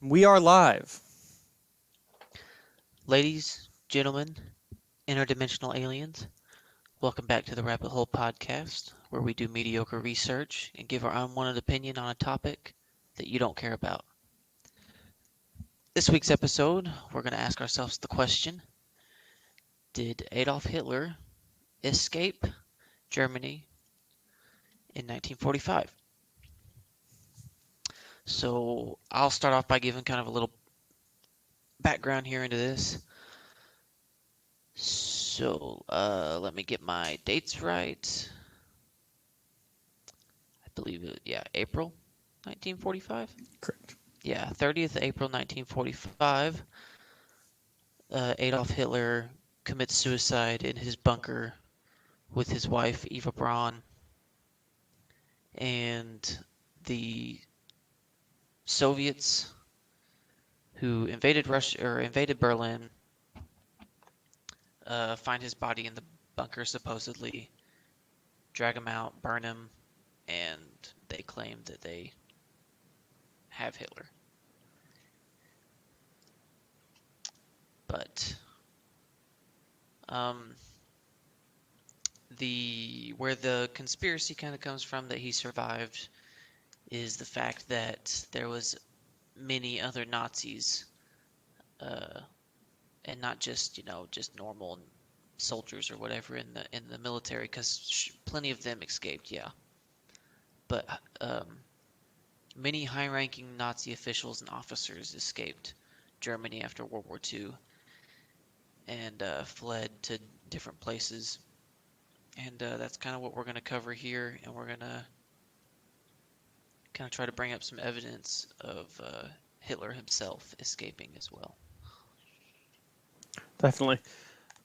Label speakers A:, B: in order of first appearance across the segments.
A: We are live.
B: Ladies, gentlemen, interdimensional aliens, welcome back to the Rabbit Hole Podcast, where we do mediocre research and give our unwanted opinion on a topic that you don't care about. This week's episode, we're going to ask ourselves the question: did Adolf Hitler escape Germany in 1945? So I'll start off by giving kind of a little background here into this. So let me get my dates right. I believe April 1945.
A: Correct.
B: Yeah, 30th April 1945, Adolf Hitler commits suicide in his bunker with his wife Eva Braun, and the Soviets who invaded Russia or invaded Berlin find his body in the bunker supposedly, drag him out, burn him, and they claim that they have Hitler. But um, where the conspiracy kind of comes from that he survived is the fact that there was many other Nazis, uh, and not just just normal soldiers or whatever in the military, because plenty of them escaped, yeah. But many high-ranking Nazi officials and officers escaped Germany after World War II and fled to different places. And that's kind of what we're going to cover here, and we're going to kind of try to bring up some evidence of Hitler himself escaping as well.
A: Definitely.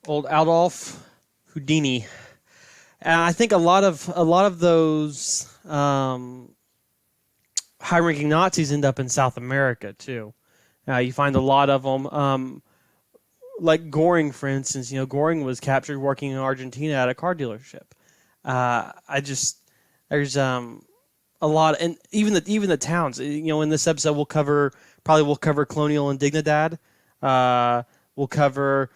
A: Old Adolf Houdini. And I think a lot of those high-ranking Nazis end up in South America too. You find a lot of them, like Goring, for instance. Goring was captured working in Argentina at a car dealership. There's a lot, and even the towns. In this episode we'll cover Colonial and Dignidad. We'll cover.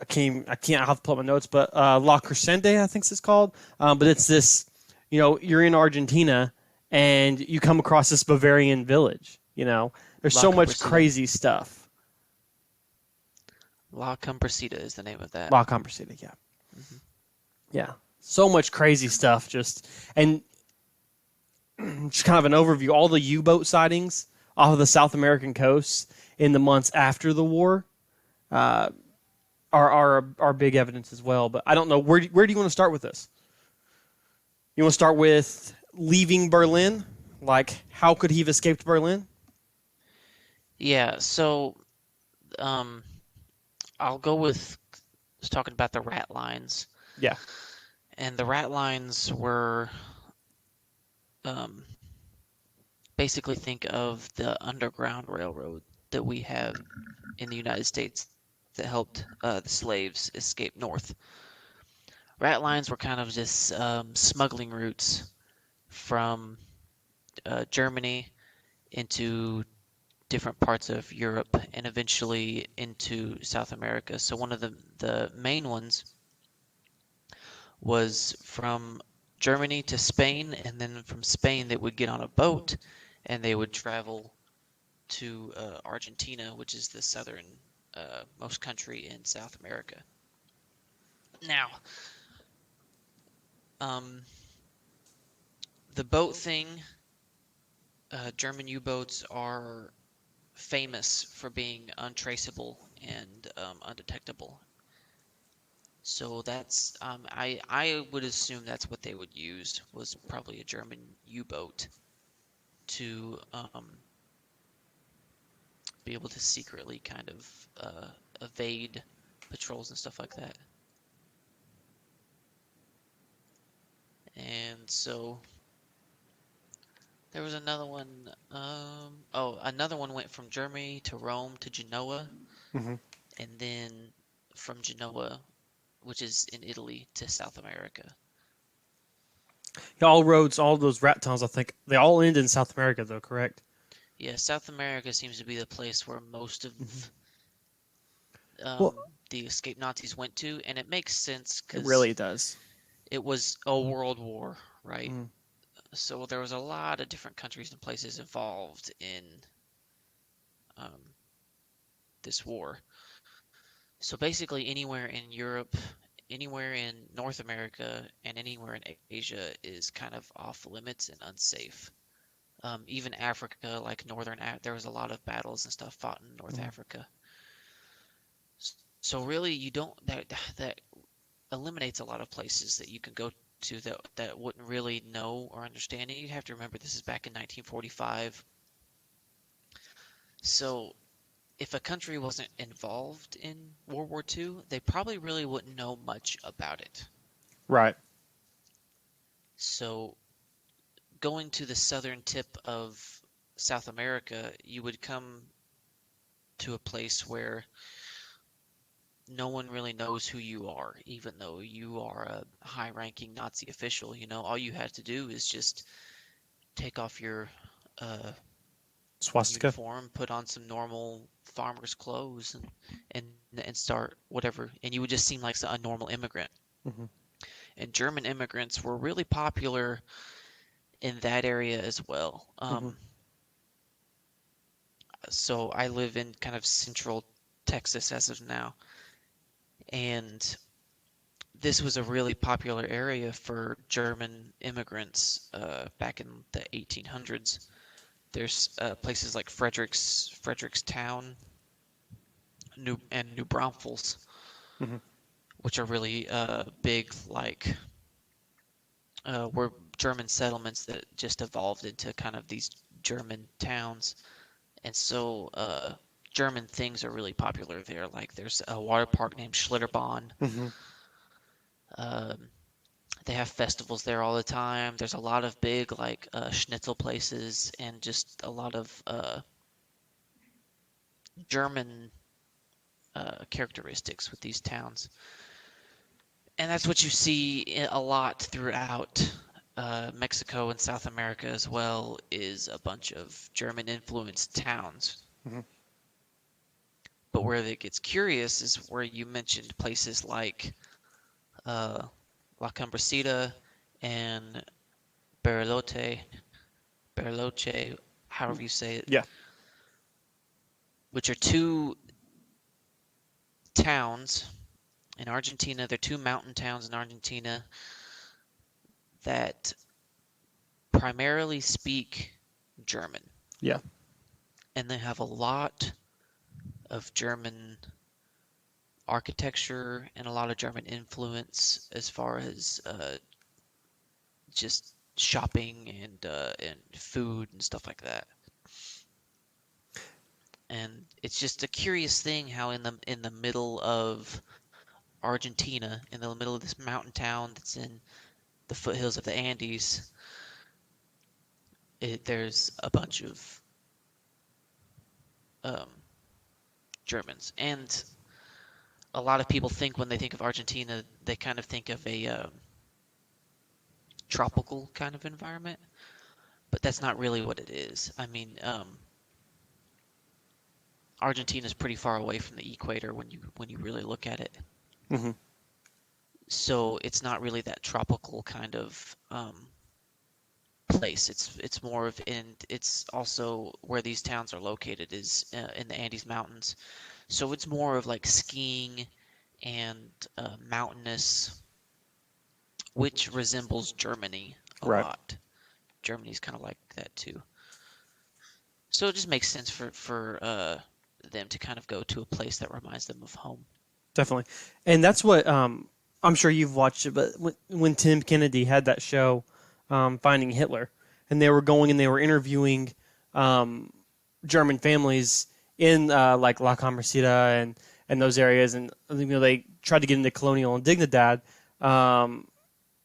A: I can't. I'll have to pull up my notes, but La Crescente, I think it's called. But it's this. You're in Argentina and you come across this Bavarian village. There's
B: La
A: so much
B: Comprasida.
A: crazy stuff.
B: La Comprasida is the name of that.
A: La Comprasita, yeah,
B: Hmm.
A: yeah. So much crazy stuff. And just kind of an overview. All the U-boat sightings off of the South American coast in the months after the war uh, are big evidence as well. But I don't know where do you want to start with this? You want to start with leaving Berlin? Like, how could he have escaped Berlin?
B: Yeah, so um, I'll go with talking about the rat lines.
A: Yeah.
B: And the rat lines were um, basically think of the Underground Railroad that we have in the United States that helped the slaves escape north. Rat lines were kind of just smuggling routes from Germany into different parts of Europe and eventually into South America. So one of the main ones was from Germany to Spain, and then from Spain they would get on a boat and they would travel to Argentina, which is the southern most country in South America. Now, um, the boat thing, German U-boats are famous for being untraceable and undetectable. So that's I would assume that's what they would use was probably a German U-boat to be able to secretly kind of evade patrols and stuff like that. And so there was another one. Another one went from Germany to Rome to Genoa,
A: Mm-hmm.
B: and then from Genoa, which is in Italy, to South America.
A: All roads, all those rat tunnels, I think they all end in South America, though. Correct?
B: Yeah, South America seems to be the place where most of
A: Hmm.
B: um,
A: Well,
B: the escaped Nazis went to, and it makes sense
A: it
B: because
A: really does.
B: it was a world war, right?
A: Mm.
B: So there was a lot of different countries and places involved in um, this war. So basically, anywhere in Europe, anywhere in North America, and anywhere in Asia is kind of off limits and unsafe. Even Africa, like there was a lot of battles and stuff fought in North
A: Mm.
B: Africa. So really, you don't that eliminates a lot of places that you can go to that wouldn't really know or understand it. You have to remember this is back in 1945. So if a country wasn't involved in World War II, they probably really wouldn't know much about it.
A: Right.
B: So going to the southern tip of South America, you would come to a place where no one really knows who you are, even though you are a high-ranking Nazi official. All you had to do is just take off your uh,
A: Swastika.
B: uniform, put on some normal farmer's clothes, and start whatever, and you would just seem like a normal immigrant.
A: Hmm.
B: And German immigrants were really popular in that area as well.
A: Hmm.
B: So I live in kind of central Texas as of now, and this was a really popular area for German immigrants back in the 1800s. There's places like Frederickstown, New Braunfels,
A: Hmm.
B: which are really big, like were German settlements that just evolved into kind of these German towns. And so German things are really popular there. Like there's a water park named Schlitterbahn.
A: Hmm.
B: Um, they have festivals there all the time. There's a lot of big like schnitzel places and just a lot of German characteristics with these towns. And that's what you see a lot throughout Mexico and South America as well, is a bunch of German influenced towns.
A: Hmm.
B: But where it gets curious is where you mentioned places like uh, La Cumbrecita and Bariloche, Bariloche, however you say it,
A: Yeah.
B: which are two towns in Argentina. They're two mountain towns in Argentina that primarily speak German.
A: Yeah.
B: And they have a lot of German architecture and a lot of German influence as far as just shopping and food and stuff like that. And it's just a curious thing how in the middle of Argentina, in the middle of this mountain town that's in the foothills of the Andes, there's a bunch of um, Germans. And a lot of people think when they think of Argentina, they kind of think of a tropical kind of environment, but that's not really what it is. I mean, Argentina is pretty far away from the equator when you really look at it.
A: Hmm.
B: So it's not really that tropical kind of place. It's more of it's also where these towns are located is in the Andes Mountains. So it's more of like skiing and mountainous, which resembles Germany a
A: Right.
B: lot. Germany's kind of like that too. So it just makes sense for them to kind of go to a place that reminds them of home.
A: Definitely. And that's what I'm sure you've watched it, but when Tim Kennedy had that show, Finding Hitler, and they were going and they were interviewing um, German families in like La Comarcita and those areas, and they tried to get into colonial and Dignidad. Um,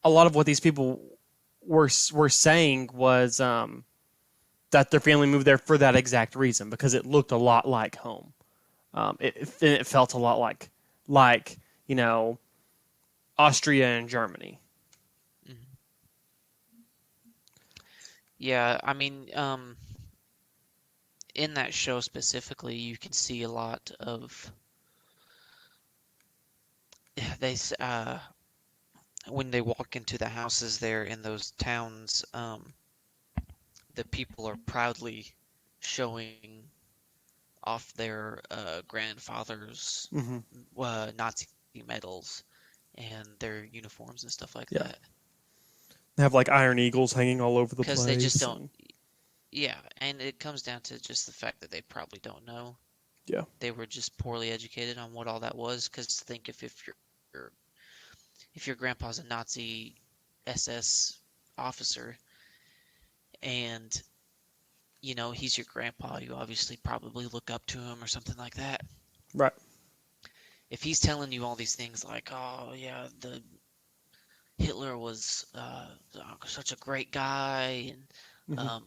A: a lot of what these people were saying was that their family moved there for that exact reason because it looked a lot like home. It felt a lot like you know Austria and Germany.
B: Mhm. Yeah, I mean, in that show specifically, you can see a lot of they when they walk into the houses there in those towns, the people are proudly showing off their grandfather's
A: Hmm.
B: Nazi medals and their uniforms and stuff like
A: Yeah,
B: that.
A: they have like Iron Eagles hanging all over the
B: Because they just
A: place,
B: don't,
A: and
B: yeah, and it comes down to just the fact that they probably don't know.
A: yeah,
B: They were just poorly educated on what all that was. Because think your if your grandpa's a Nazi SS officer and he's your grandpa, you obviously probably look up to him or something like that.
A: right.
B: If he's telling you all these things like, oh yeah, the Hitler was such a great guy, and
A: Hmm.
B: um,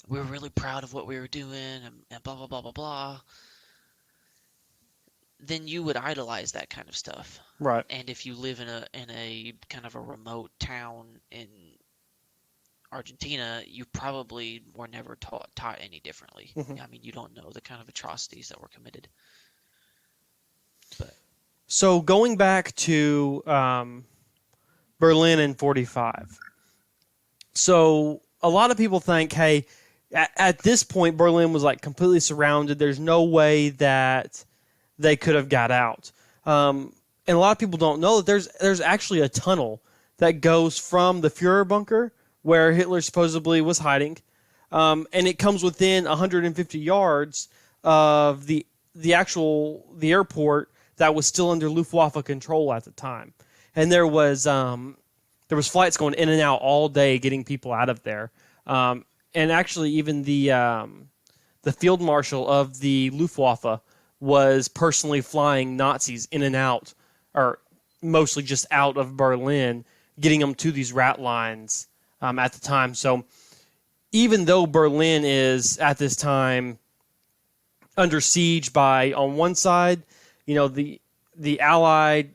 B: we were really proud of what we were doing, and blah blah blah blah blah, then you would idolize that kind of stuff.
A: Right.
B: And if you live in a kind of a remote town in Argentina, you probably were never taught any differently.
A: Hmm.
B: I mean, you don't know the kind of atrocities that were committed. But
A: So going back to Berlin in 45. So a lot of people think, hey, at this point, Berlin was like completely surrounded. There's no way that they could have got out. And a lot of people don't know that there's actually a tunnel that goes from the Fuhrer bunker where Hitler supposedly was hiding, and it comes within 150 yards of the airport that was still under Luftwaffe control at the time, and there was flights going in and out all day getting people out of there, and actually even the field marshal of the Luftwaffe was personally flying Nazis in and out, or mostly just out of Berlin, getting them to these rat lines at the time. So even though Berlin is at this time under siege by, on one side, the Allied,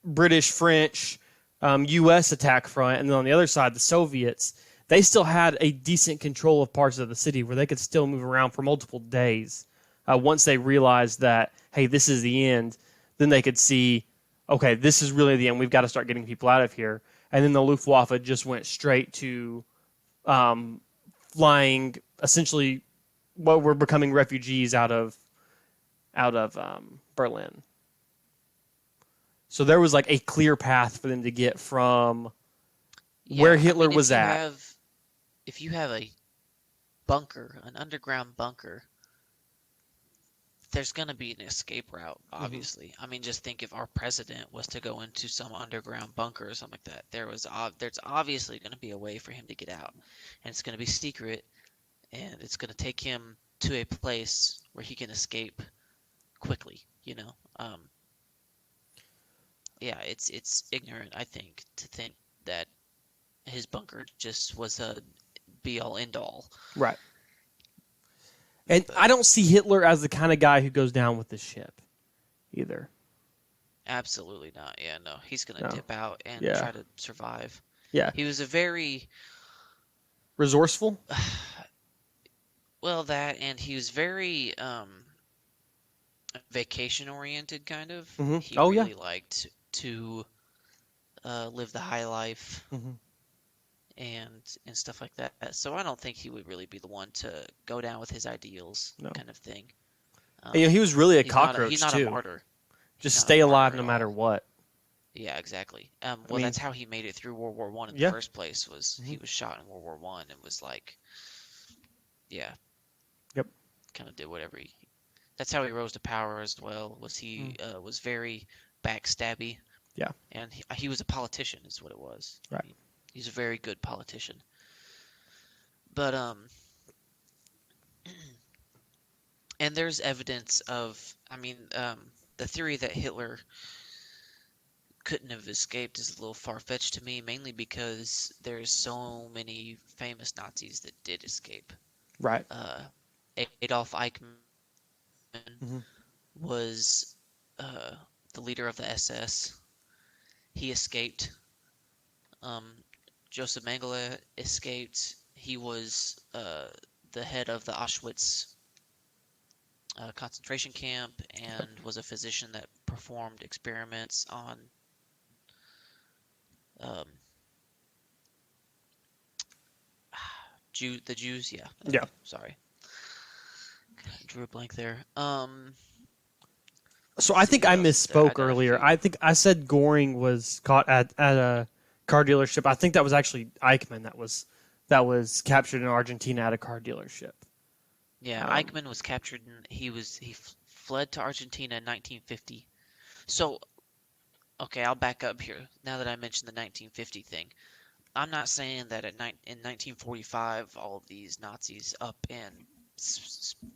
A: British, French, U.S. attack front, and then on the other side, the Soviets, they still had a decent control of parts of the city where they could still move around for multiple days. Once they realized that, hey, this is the end, then they could see, okay, this is really the end. We've got to start getting people out of here. And then the Luftwaffe just went straight to flying essentially what were becoming refugees out of Berlin. So there was like a clear path for them to get from where
B: yeah, I
A: Hitler
B: mean,
A: was at.
B: if you have a bunker, an underground bunker, there's gonna be an escape route,
A: Hmm.
B: obviously. I mean, just think if our president was to go into some underground bunker or something like that, there's obviously gonna be a way for him to get out, and it's gonna be secret, and it's gonna take him to a place where he can escape quickly. Yeah, it's ignorant, I think, to think that his bunker just was a be all end all.
A: Right. And
B: But
A: I don't see Hitler as the kind of guy who goes down with the ship either.
B: absolutely not. Yeah, no, he's gonna
A: No.
B: dip out and
A: Yeah.
B: try to survive.
A: Yeah.
B: He was a very
A: Resourceful?
B: well that, and he was very vacation oriented kind of.
A: Hmm.
B: He
A: Oh, yeah.
B: really liked to live the high life
A: Hmm.
B: and stuff like that. So I don't think he would really be the one to go down with his ideals,
A: No.
B: kind of thing.
A: And,
B: Um,
A: he was really a
B: he's
A: cockroach,
B: not a
A: too.
B: martyr. He's
A: Just
B: not a
A: stay alive
B: martyr
A: no
B: at
A: matter
B: all.
A: what.
B: Yeah, exactly.
A: I
B: Well,
A: mean,
B: that's how he made it through World War One in the
A: yeah.
B: first place. Was
A: Hmm.
B: he was shot in World War One and was like, yeah,
A: Yep.
B: kind of did whatever he. That's how he rose to power as well. Was
A: Mm.
B: he was very backstabby,
A: Yeah.
B: and he was a politician, is what it was.
A: Right.
B: He's a very good politician. But and there's evidence of, I mean, the theory that Hitler couldn't have escaped is a little far-fetched to me, mainly because there's so many famous Nazis that did escape.
A: Right.
B: Uh, Adolf Eichmann
A: Hmm.
B: was the leader of the SS. He escaped. Um, Joseph Mengele escaped. He was the head of the Auschwitz concentration camp and was a physician that performed experiments on um, the Jews. Yeah.
A: Yeah.
B: Okay. Sorry. Drew a blank there.
A: So
B: Let's
A: I
B: see
A: think
B: who
A: I
B: else is there. I
A: misspoke
B: gotta
A: earlier.
B: figure.
A: I think I said Goring was caught at a car dealership. I think that was actually Eichmann that was captured in Argentina at a car dealership.
B: Yeah,
A: Um,
B: Eichmann was captured and fled to Argentina in 1950. So, okay, I'll back up here. Now that I mentioned the 1950 thing, I'm not saying that in 1945 all of these Nazis up and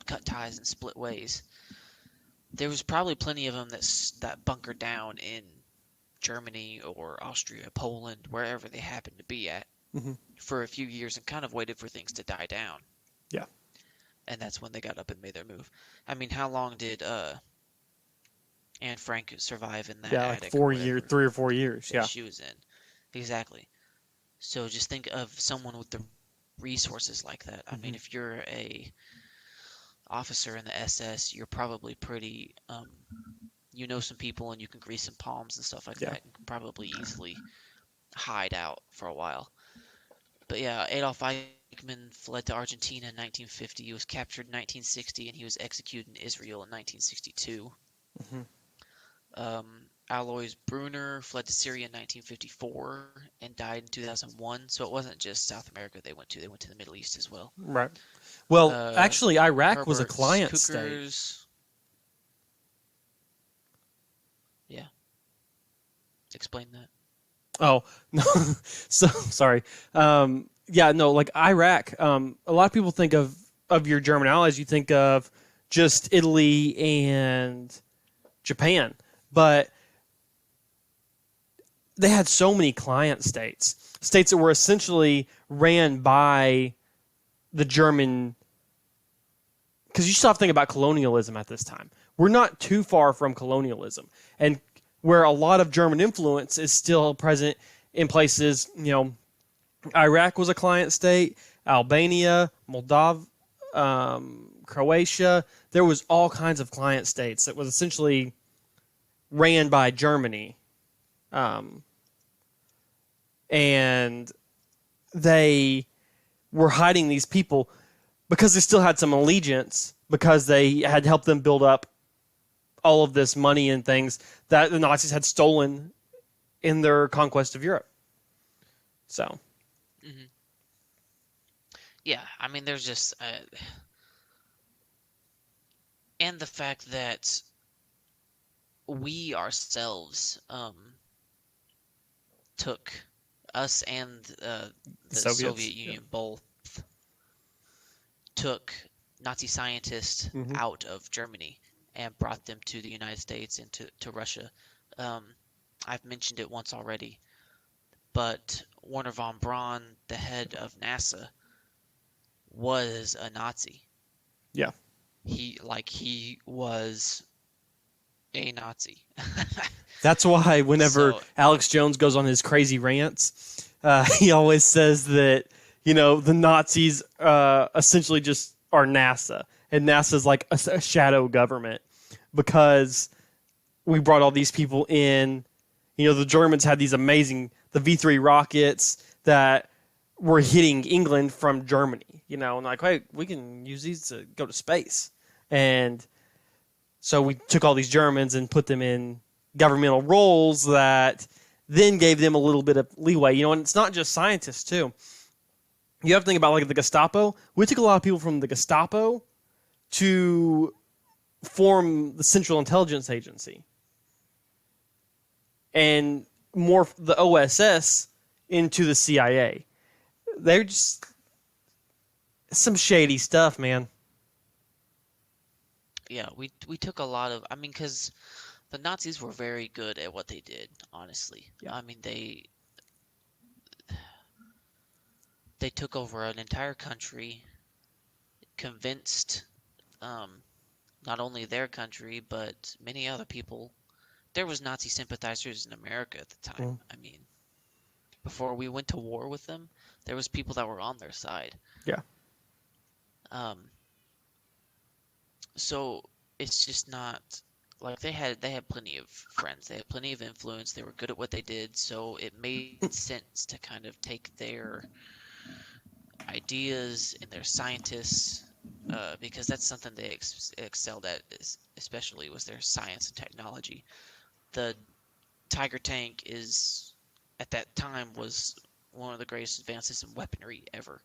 B: cut ties and split ways. There was probably plenty of them that bunkered down in Germany or Austria, Poland, wherever they happened to be at
A: mhm.
B: for a few years and kind of waited for things to die down.
A: Yeah.
B: And that's when they got up and made their move. I mean, how long did Anne Frank survive in that
A: Yeah, like
B: attic or
A: 4 years,
B: whatever
A: 3 or 4 years.
B: that
A: Yeah.
B: she was in? Exactly. So just think of someone with the resources like that. I mean,
A: Mhm.
B: if you're a officer in the SS, you're probably pretty, you know some people and you can grease some palms and stuff like
A: Yeah.
B: that. You can probably easily hide out for a while. But yeah, Adolf Eichmann fled to Argentina in 1950. He was captured in 1960 and he was executed in Israel in 1962.
A: Mhm.
B: Alois Brunner fled to Syria in 1954 and died in 2001. So it wasn't just South America they went to; they went to the Middle East as well.
A: Right. Well,
B: Uh,
A: actually, Iraq was a
B: Herbert
A: client state.
B: Cookers, yeah, explain that.
A: Oh no, so sorry. Yeah, no, like Iraq. A lot of people think of your German allies. You think of just Italy and Japan, but they had so many client states that were essentially ran by the German. Because you still have to think about colonialism at this time. We're not too far from colonialism, and where a lot of German influence is still present in places, Iraq was a client state, Albania, Moldova, Croatia. There was all kinds of client states that was essentially ran by Germany, um, and they were hiding these people because they still had some allegiance because they had helped them build up all of this money and things that the Nazis had stolen in their conquest of Europe. So,
B: Hmm. Yeah, I mean, there's just and the fact that we ourselves took us and
A: the
B: the
A: Soviets.
B: Soviet Union both took Nazi scientists
A: Hmm.
B: out of Germany and brought them to the United States and to Russia. Um, I've mentioned it once already, but Werner von Braun, the head of NASA, was a Nazi.
A: Yeah.
B: He was a Nazi.
A: That's why whenever
B: So,
A: Alex Jones goes on his crazy rants, he always says that, the Nazis essentially just are NASA. And NASA's like a shadow government because we brought all these people in. The Germans had these amazing, the V3 rockets that were hitting England from Germany, and like, hey, we can use these to go to space. And so we took all these Germans and put them in governmental roles that then gave them a little bit of leeway. And it's not just scientists, too. You have to think about like the Gestapo. We took a lot of people from the Gestapo to form the Central Intelligence Agency. And more the OSS into the CIA. They're just some shady stuff, man.
B: yeah, we took a lot of, I mean, because the Nazis were very good at what they did, honestly.
A: Yeah.
B: I mean, they took over an entire country, convinced not only their country but many other people. There was Nazi sympathizers in America at the time.
A: Mm.
B: I mean, before we went to war with them, there was people that were on their side.
A: Yeah.
B: Um, so it's just not like they had plenty of friends, they had plenty of influence, they were good at what they did, so it made sense to kind of take their ideas and their scientists, because that's something they excelled at, especially was their science and technology. The Tiger tank is at that time was one of the greatest advances in weaponry ever.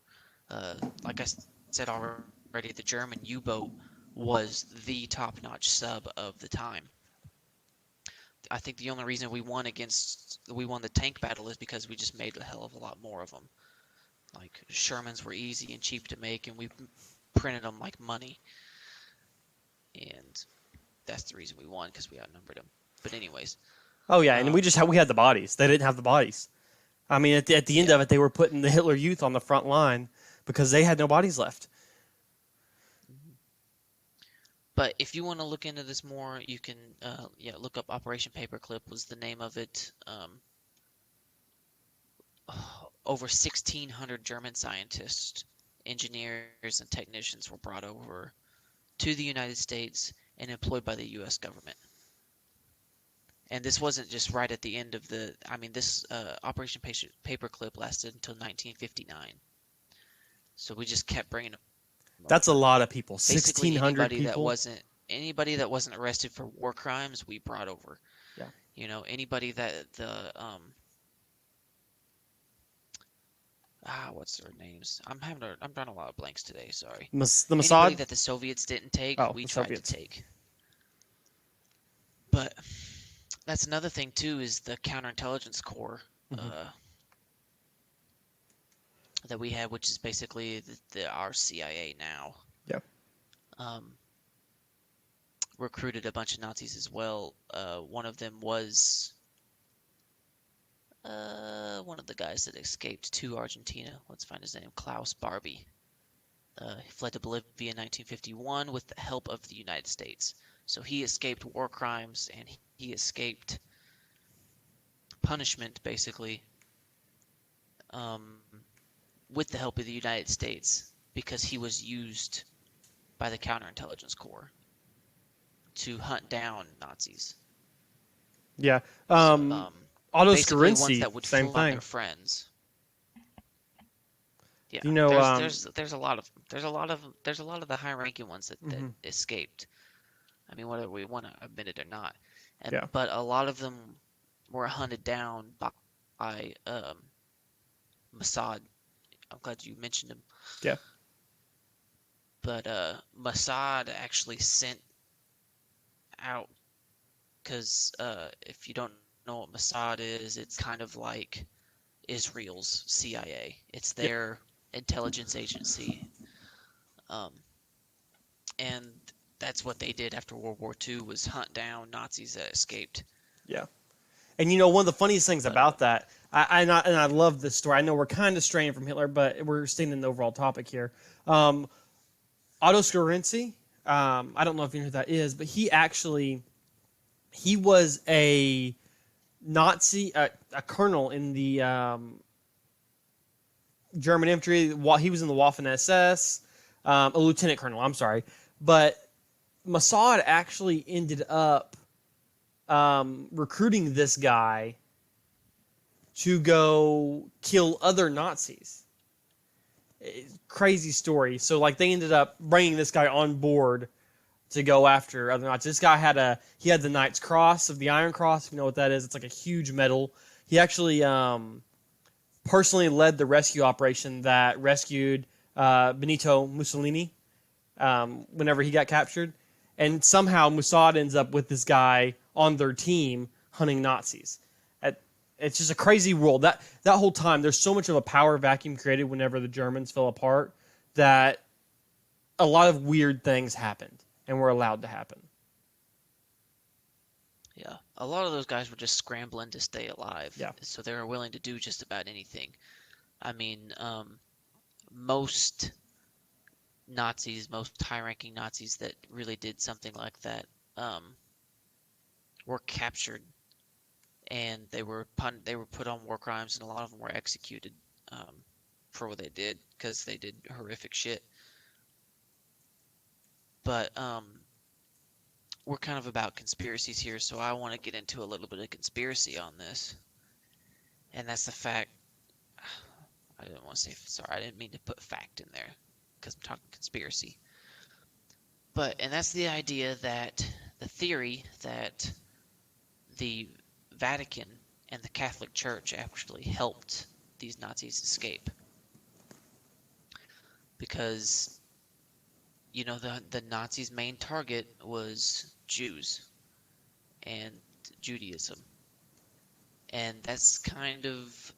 B: Like I said already, the German U-boat was the top-notch sub of the time. I think the only reason we won the tank battle is because we just made a hell of a lot more of them. Like Shermans were easy and cheap to make, and we printed them like money, and that's the reason we won because we outnumbered them. But anyways,
A: Oh yeah, and
B: um,
A: we had the bodies. They didn't have the bodies. I mean, at the end
B: yeah.
A: of it, they were putting the Hitler Youth on the front line because they had no bodies left.
B: But if you want to look into this more, you can look up Operation Paperclip was the name of it. Over 1,600 German scientists, engineers, and technicians were brought over to the United States and employed by the U.S. government. And this wasn't just right at the end of the. I mean, this Operation Paperclip lasted until 1959. So we just kept bringing them
A: That's a
B: over.
A: lot of people.
B: Basically,
A: 1,600 people.
B: anybody that wasn't arrested for war crimes, we brought over.
A: Yeah.
B: You know, anybody that what's their names? I'm drawing a lot of blanks today. Sorry.
A: The
B: Anybody
A: Mossad.
B: that the Soviets didn't take,
A: Oh,
B: we
A: the
B: tried to
A: Soviets.
B: take. But that's another thing too is the counterintelligence corps
A: Mhm.
B: that we had, which is basically our CIA now.
A: Yeah.
B: Um, recruited a bunch of Nazis as well. One of them was one of the guys that escaped to Argentina. Let's find his name. Klaus Barbie. He fled to Bolivia in 1951 with the help of the United States. So he escaped war crimes and he escaped punishment, basically, with the help of the United States because he was used by the counterintelligence corps to hunt down Nazis.
A: Yeah.
B: So,
A: Otto
B: basically ones
A: Scarinci,
B: that would
A: same
B: flaunt
A: thing.
B: their friends. Yeah,
A: You know,
B: there's a lot of the high ranking ones that
A: mhm.
B: escaped. I mean, whether we want to admit it or not,
A: Yeah.
B: but a lot of them were hunted down by Mossad. I'm glad you mentioned him.
A: Yeah.
B: But Mossad actually sent out because if you don't know what Mossad is, it's kind of like Israel's CIA. It's
A: Yeah.
B: their intelligence agency, and that's what they did after World War II was hunt down Nazis that escaped.
A: Yeah. And you know, one of the funniest things
B: But
A: about that, I love this story. I know we're kind of straying from Hitler, but we're staying in the overall topic here. Otto Scarinci, I don't know if you know who that is, but he was a Nazi, a colonel in the German infantry. He was in the Waffen SS, a lieutenant colonel. I'm sorry, but Mossad actually ended up recruiting this guy to go kill other Nazis. Crazy story. So like they ended up bringing this guy on board to go after other Nazis. This guy had the Knight's Cross of the Iron Cross. If you know what that is, it's like a huge medal. He actually personally led the rescue operation that rescued Benito Mussolini whenever he got captured. And somehow Mossad ends up with this guy on their team hunting Nazis. It's just a crazy world. That whole time, there's so much of a power vacuum created whenever the Germans fell apart that a lot of weird things happened and were allowed to happen.
B: yeah, a lot of those guys were just scrambling to stay alive.
A: Yeah.
B: So they were willing to do just about anything. I mean, most high-ranking Nazis that really did something like that were captured, and they were put on war crimes, and a lot of them were executed for what they did because they did horrific shit. But we're kind of about conspiracies here, so I want to get into a little bit of conspiracy on this. And that's the fact. I didn't want to say, sorry, I didn't mean to put fact in there because I'm talking conspiracy. And that's the idea that the theory that the Vatican and the Catholic Church actually helped these Nazis escape. Because, the Nazis' main target was Jews and Judaism. And that's kind of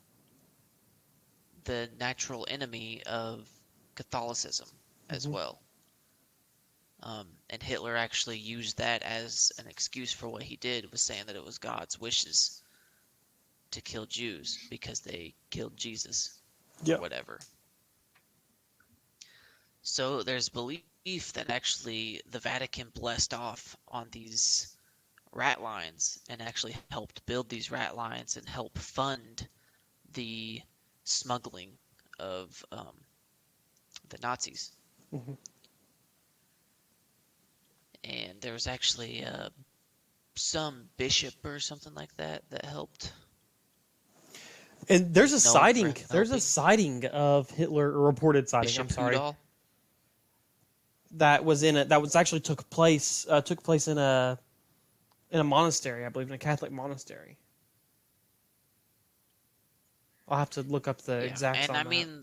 B: the natural enemy of Catholicism as well. And Hitler actually used that as an excuse for what he did, was saying that it was God's wishes to kill Jews because they killed Jesus or whatever. So there's belief that actually the Vatican blessed off on these rat lines and actually helped build these rat lines and help fund the smuggling of the Nazis.
A: Mm-hmm.
B: And there was actually some bishop or something like that helped.
A: And there's a sighting. There's a sighting of Hitler, a reported sighting.
B: Bishop
A: I'm sorry.
B: Udall?
A: That was actually took place in a monastery, I believe, in a Catholic monastery. I'll have to look up the exact.
B: And I mean,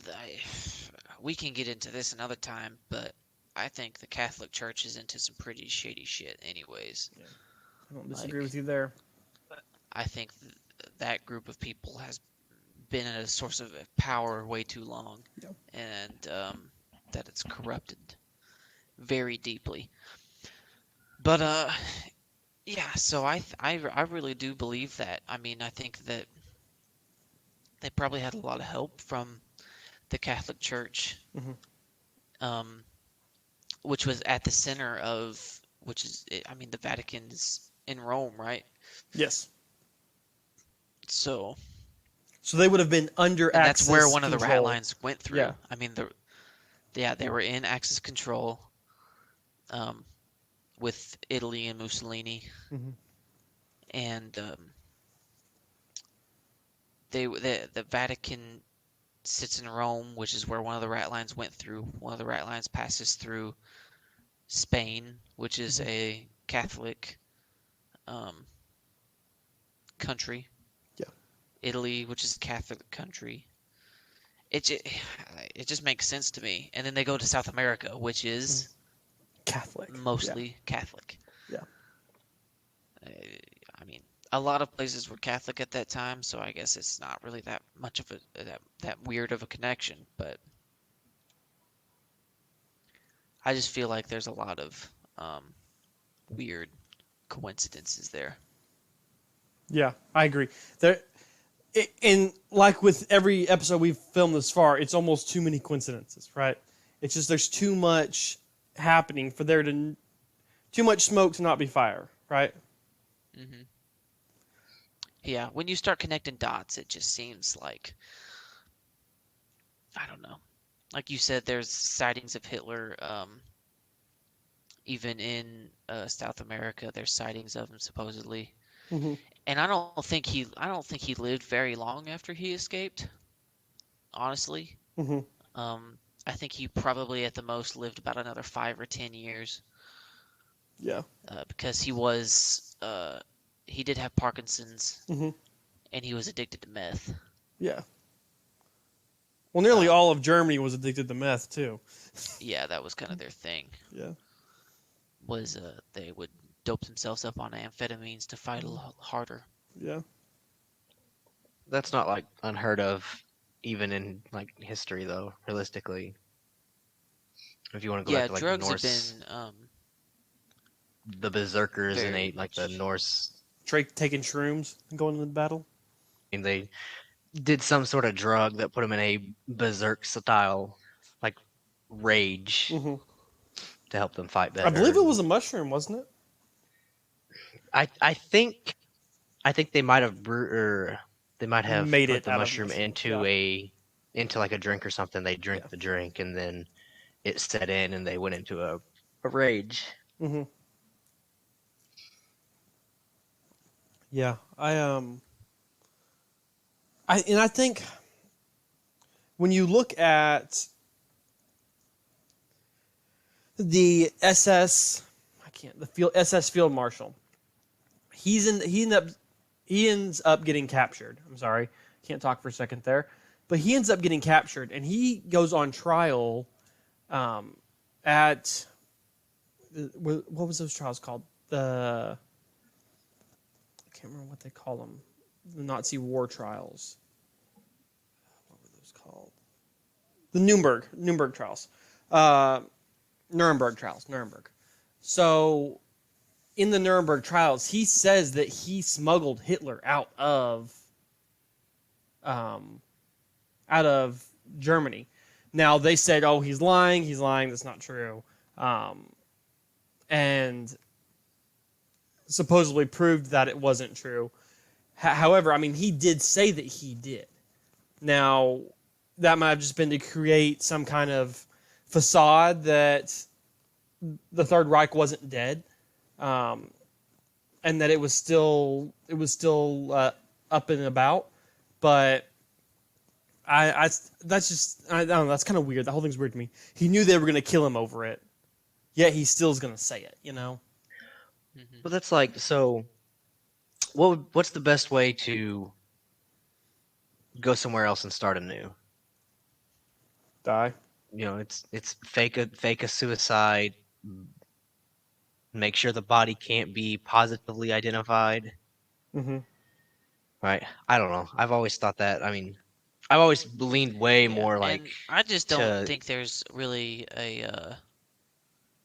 B: we can get into this another time, but I think the Catholic Church is into some pretty shady shit, anyways.
A: Yeah. I don't disagree with you there.
B: I think that group of people has been a source of power way too long, and that it's corrupted very deeply. But so I really do believe that. I mean, I think that they probably had a lot of help from the Catholic Church, which was at the center of, the Vatican's in Rome, right?
A: Yes.
B: So
A: they would have been under Axis
B: that's where one of the
A: control.
B: rat lines went through.
A: Yeah.
B: I mean, they were in Axis control, with Italy and Mussolini, and the Vatican sits in Rome, which is where one of the rat lines went through. One of the rat lines passes through Spain, which is a Catholic country.
A: Yeah.
B: Italy, which is a Catholic country. It just makes sense to me. And then they go to South America, which is
A: Catholic,
B: mostly Catholic.
A: Yeah.
B: I mean, a lot of places were Catholic at that time, so I guess it's not really that much of that weird of a connection. But I just feel like there's a lot of weird coincidences there.
A: Yeah, I agree. And like with every episode we've filmed this far, it's almost too many coincidences, right? It's just there's too much happening for there to too much smoke to not be fire, right?
B: Mm-hmm. Yeah, when you start connecting dots, it just seems like, I don't know. Like you said, there's sightings of Hitler. Even in South America, there's sightings of him supposedly.
A: Mm-hmm.
B: And I don't think he lived very long after he escaped. Honestly,
A: Mm-hmm.
B: I think he probably at the most lived about another 5 or 10 years.
A: Yeah.
B: Because he did have Parkinson's, and he was addicted to meth.
A: Yeah. Well, nearly all of Germany was addicted to meth too.
B: Yeah, that was kind of their thing.
A: Yeah.
B: Was they would dope themselves up on amphetamines to fight a lot harder.
A: Yeah.
C: That's not like unheard of, even in like history, though. Realistically, if you want to go back to like
B: drugs
C: the Norse,
B: have been
C: the berserkers and
B: very
C: like the Norse,
A: taking shrooms and going into battle.
C: and they did some sort of drug that put them in a berserk style, like rage, to help them fight better.
A: I believe it was a mushroom, wasn't it?
C: I think they might have
A: Made
C: put
A: it
C: the
A: out of
C: mushroom
A: mushroom,
C: into like a drink or something. They drink the drink and then it set in and they went into a of rage.
A: Mm-hmm. Yeah, I think when you look at the SS Field Marshal, he ends up getting captured. I'm sorry, can't talk for a second there, but he ends up getting captured, and he goes on trial, at what was those trials called? I can't remember what they call them. The Nazi war trials. What were those called? The Nuremberg trials. Nuremberg trials. Nuremberg. So, in the Nuremberg trials, he says that he smuggled Hitler out of Germany. Now they said, "Oh, he's lying. He's lying. That's not true," and supposedly proved that it wasn't true. However, I mean, he did say that he did. Now, that might have just been to create some kind of facade that the Third Reich wasn't dead, and that it was still up and about. But that's don't know. That's kind of weird. The whole thing's weird to me. He knew they were going to kill him over it, yet he still is going to say it. You know.
B: Mm-hmm.
C: Well, that's like, so what's the best way to go somewhere else and start anew?
A: Die.
C: You know, it's fake a suicide, make sure the body can't be positively identified.
A: Mm-hmm.
C: Right? I don't know. I've always thought that. I mean, I've always leaned way more like
B: and I just don't
C: to-
B: think there's really a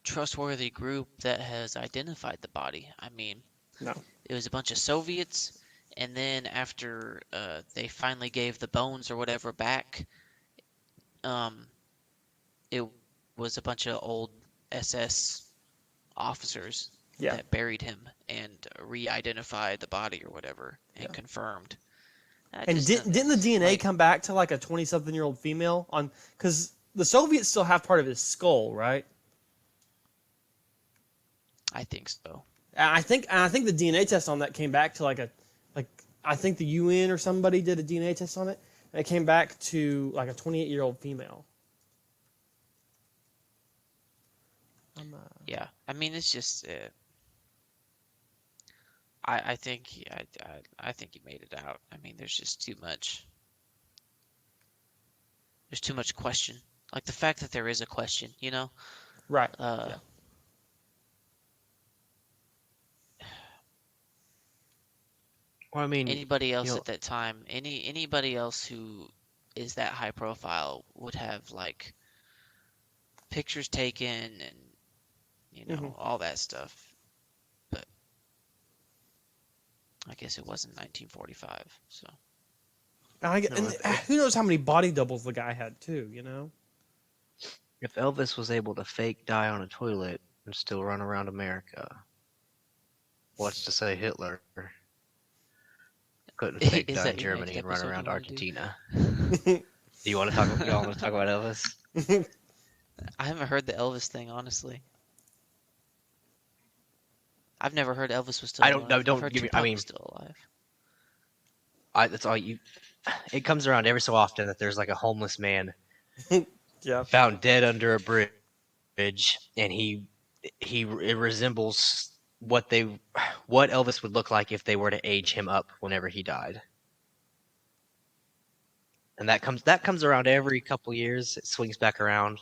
B: trustworthy group that has identified the body. I mean,
A: No.
B: it was a bunch of Soviets, and then after they finally gave the bones or whatever back, it was a bunch of old SS officers
A: Yeah.
B: that buried him and re-identified the body or whatever and
A: Yeah.
B: confirmed.
A: And didn't the DNA come back to like a 20-something-year-old female on? Because the Soviets still have part of his skull, right?
B: I think so.
A: And I think the DNA test on that came back to like I think the UN or somebody did a DNA test on it, and it came back to like a 28-year-old female.
B: Yeah, I mean it's just. I think I think he made it out. I mean, there's just too much. There's too much question. Like the fact that there is a question, you know.
A: Right.
B: Yeah.
C: well, I mean,
B: Anybody else
C: you know,
B: at that time, anybody else who is that high profile would have like pictures taken and all that stuff. But I guess it wasn't 1945, so.
A: And who knows how many body doubles the guy had too? You know.
C: if Elvis was able to fake die on a toilet and still run around America, what's to say Hitler couldn't fake
B: Is
C: die in
B: that your
C: Germany
B: next
C: and run
B: episode
C: around
B: you wanna do?
C: Argentina? Do you want to talk? You want to talk about Elvis?
B: I haven't heard the Elvis thing, honestly. I've never heard Elvis was still
C: I
B: alive.
C: don't
B: I've heard
C: give me.
B: Tupac
C: I mean,
B: was still alive.
C: that's all you. It comes around every so often that there's like a homeless man
A: Yeah.
C: found dead under a bridge, and it resembles what Elvis would look like if they were to age him up whenever he died. And that comes around every couple years. It swings back around.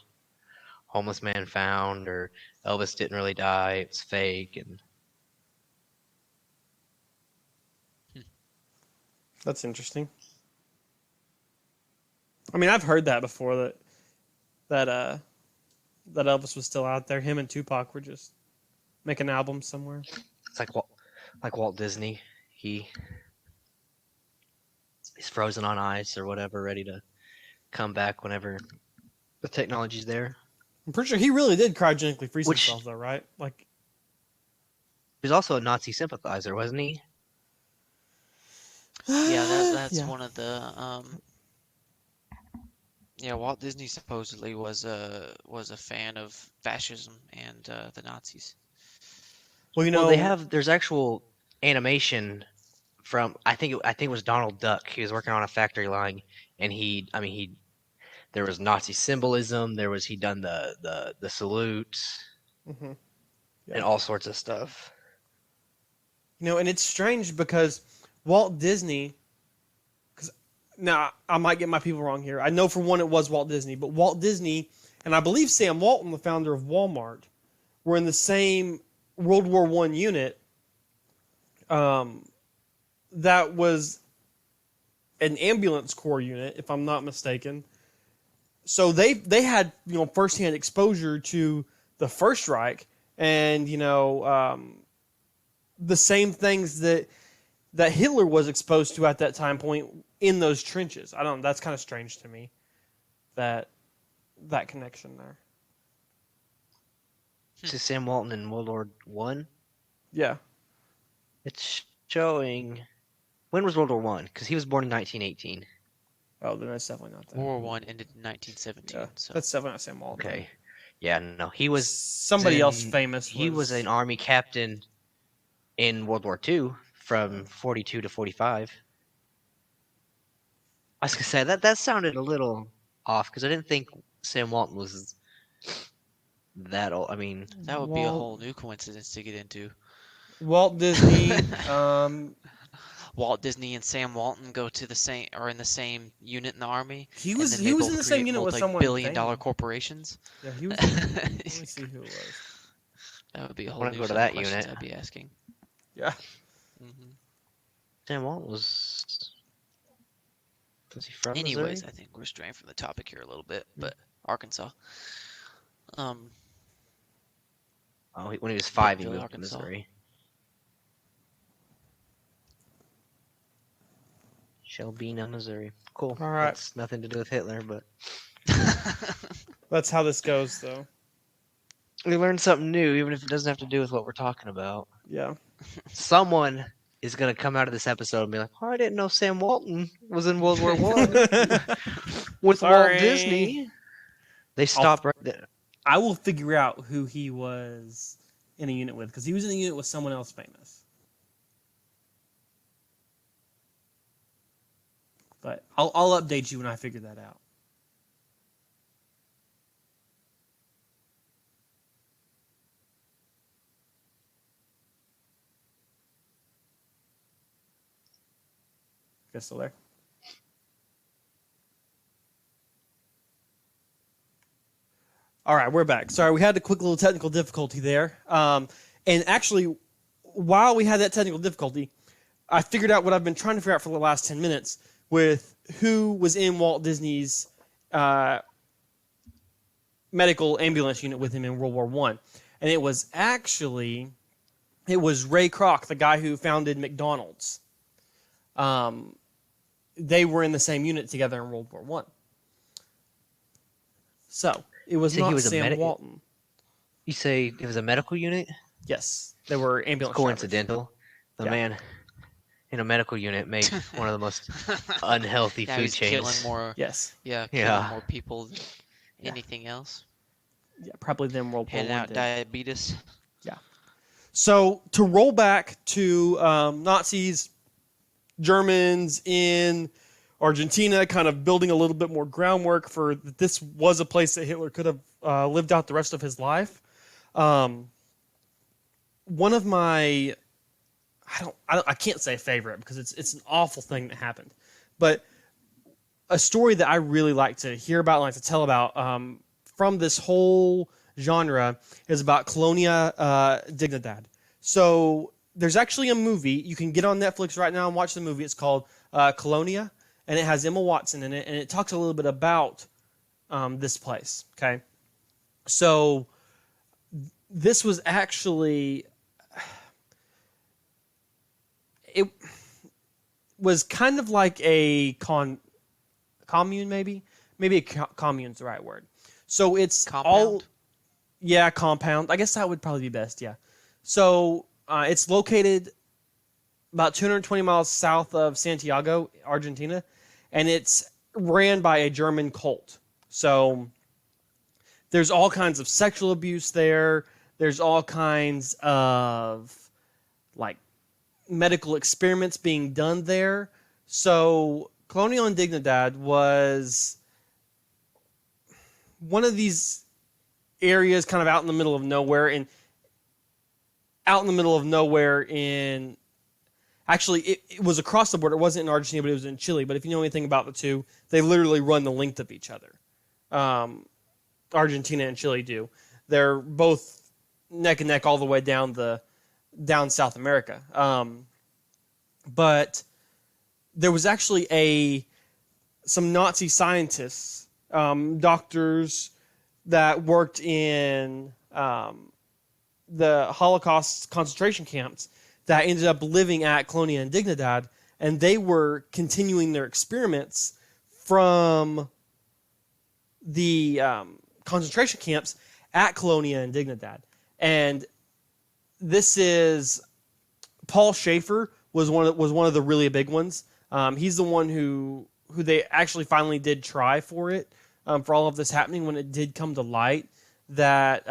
C: Homeless man found, or Elvis didn't really die; it was fake. And
A: That's interesting. I mean, I've heard that before that Elvis was still out there. Him and Tupac were just making albums somewhere.
C: it's like Walt Disney. He's frozen on ice or whatever, ready to come back whenever the technology's there.
A: I'm pretty sure he really did cryogenically freeze
C: Which-
A: himself, though, right? Like,
C: He was also a Nazi sympathizer, wasn't he?
B: Yeah, that's
A: yeah.
B: one of the Yeah, Walt Disney supposedly was a fan of fascism and the Nazis.
A: Well,
C: Well, there's actual animation from I think it was Donald Duck. He was working on a factory line, and he there was Nazi symbolism. He done the salute
A: Mhm.
C: and
A: Yeah.
C: all sorts of stuff.
A: And it's strange because Walt Disney. Because now I might get my people wrong here. I know for one it was Walt Disney, but Walt Disney and I believe Sam Walton, the founder of Walmart, were in the same World War One unit. That was an ambulance corps unit, if I'm not mistaken. So they had firsthand exposure to the First Reich, and the same things that Hitler was exposed to at that time point in those trenches. I don't know, that's kind of strange to me, that connection there.
C: To Sam Walton in World War One.
A: Yeah.
C: It's showing. When was World War One? Because he was born in 1918.
A: Oh, then that's definitely not that.
B: World War One ended in 1917.
A: Yeah,
B: So
A: that's definitely not Sam Walton.
C: Okay. Yeah, no, he was
A: Somebody else famous.
C: He was an army captain in World War II from 42 to 45. I was gonna say that sounded a little off because I didn't think Sam Walton was that old. I mean,
B: that would be a whole new coincidence to get into.
A: Walt Disney.
B: Walt Disney and Sam Walton go to the same are in the same unit in the army.
A: He
B: and
A: was
B: then
A: he
B: they
A: was
B: both
A: in the same
B: create
A: unit with someone
B: multi-billion-dollar corporations.
A: Yeah, he was. Let me see who it was.
B: That would be a whole
C: wanna
B: new
C: go to
B: set
C: that
B: of questions
C: unit.
B: I'd be asking.
A: Yeah.
B: hmm
C: Sam Walton was he from
B: Anyways,
C: Missouri?
B: I think we're straying from the topic here a little bit, but Arkansas.
C: Oh, when he was 5, he
B: Billy,
C: moved to
B: Arkansas.
C: Missouri. Shelbina, Missouri. Cool.
A: All right.
C: That's nothing to do with Hitler, but
A: That's how this goes, though.
C: we learned something new, even if it doesn't have to do with what we're talking about.
A: Yeah.
C: Someone is going to come out of this episode and be like, "Oh, I didn't know Sam Walton was in World War One with
A: Sorry.
C: Walt Disney." They stopped right there.
A: I will figure out who he was in a unit with, because he was in a unit with someone else famous. But I'll update you when I figure that out. Guess still there? All right, we're back. Sorry, we had a quick little technical difficulty there. And actually, while we had that technical difficulty, I figured out what I've been trying to figure out for the last 10 minutes with who was in Walt Disney's medical ambulance unit with him in World War I. And it was Ray Kroc, the guy who founded McDonald's. They were in the same unit together in World War I. So, it was
C: So he
A: not
C: was a
A: Sam
C: medic-
A: Walton.
C: You say it was a medical unit?
A: Yes, they were ambulance
C: Coincidental. The
A: Yeah.
C: man in a medical unit made one of the most unhealthy
B: Now
C: food
B: he's
C: chains.
B: killing more.
A: drivers. Yes,
B: Yeah,
C: Yeah.
B: killing more people than
A: Yeah.
B: anything else.
A: yeah, probably them World War
B: Handing
A: I
B: out
A: did.
B: diabetes.
A: So to roll back to Nazis, Germans in Argentina, kind of building a little bit more groundwork for this was a place that Hitler could have lived out the rest of his life. One of my, I can't say favorite because it's an awful thing that happened, but a story that I really like to hear about and like to tell about from this whole genre is about Colonia Dignidad. So there's actually a movie you can get on Netflix right now and watch the movie. It's called Colonia, and it has Emma Watson in it, and it talks a little bit about this place. Okay, so this was actually it was kind of like a commune, maybe a commune's the right word. So it's
B: Compound?
A: compound. I guess that would probably be best. Yeah. So it's located about 220 miles south of Santiago, Argentina, and it's ran by a German cult. So there's all kinds of sexual abuse there. There's all kinds of like medical experiments being done there. So Colonial Indignidad was one of these areas kind of out in the middle of nowhere, and out in the middle of nowhere in actually it was across the border. It wasn't in Argentina, but it was in Chile. But if you know anything about the two, they literally run the length of each other. Argentina and Chile do. They're both neck and neck all the way down South America. But there was actually some Nazi scientists, doctors that worked in the Holocaust concentration camps that ended up living at Colonia Indignidad, and they were continuing their experiments from the concentration camps at Colonia Indignidad. And this is Paul Schaefer was one of the really big ones. He's the one who they actually finally did try for it, for all of this happening when it did come to light that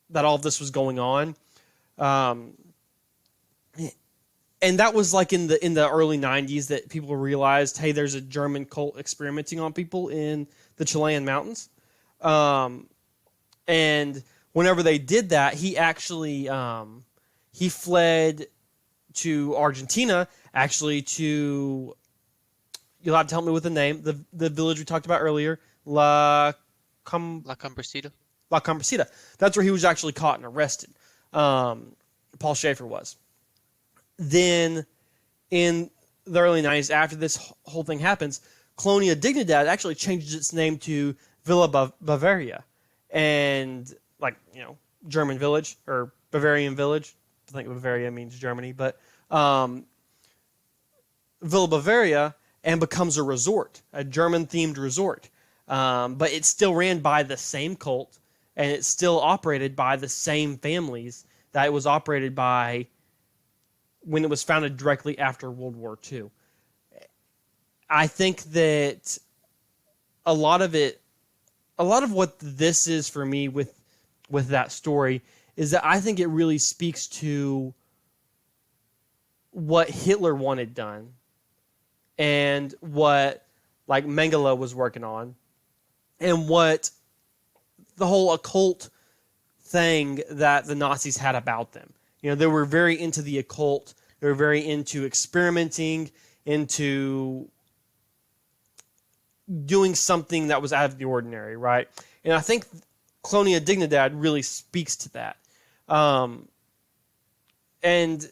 A: that all of this was going on. And that was like in the early 90s that people realized, hey, there's a German cult experimenting on people in the Chilean mountains. And whenever they did that, he actually he fled to Argentina, actually to, you'll have to help me with the name, the village we talked about earlier, La
B: Cumbrecita.
A: La Cumbrecita. That's where he was actually caught and arrested. Paul Schaefer was. Then in the early 90s, after this whole thing happens, Colonia Dignidad actually changes its name to Villa Bavaria. And, like, you know, German village, or Bavarian village. I think Bavaria means Germany, but Villa Bavaria, and becomes a resort, a German-themed resort. But it's still ran by the same cult, and it's still operated by the same families that it was operated by when it was founded directly after World War II. I think that a lot of what this is for me with that story is that I think it really speaks to what Hitler wanted done and what like Mengele was working on and what the whole occult thing that the Nazis had about them. You know, they were very into the occult. They were very into experimenting, into doing something that was out of the ordinary, right? And I think Colonia Dignidad really speaks to that. And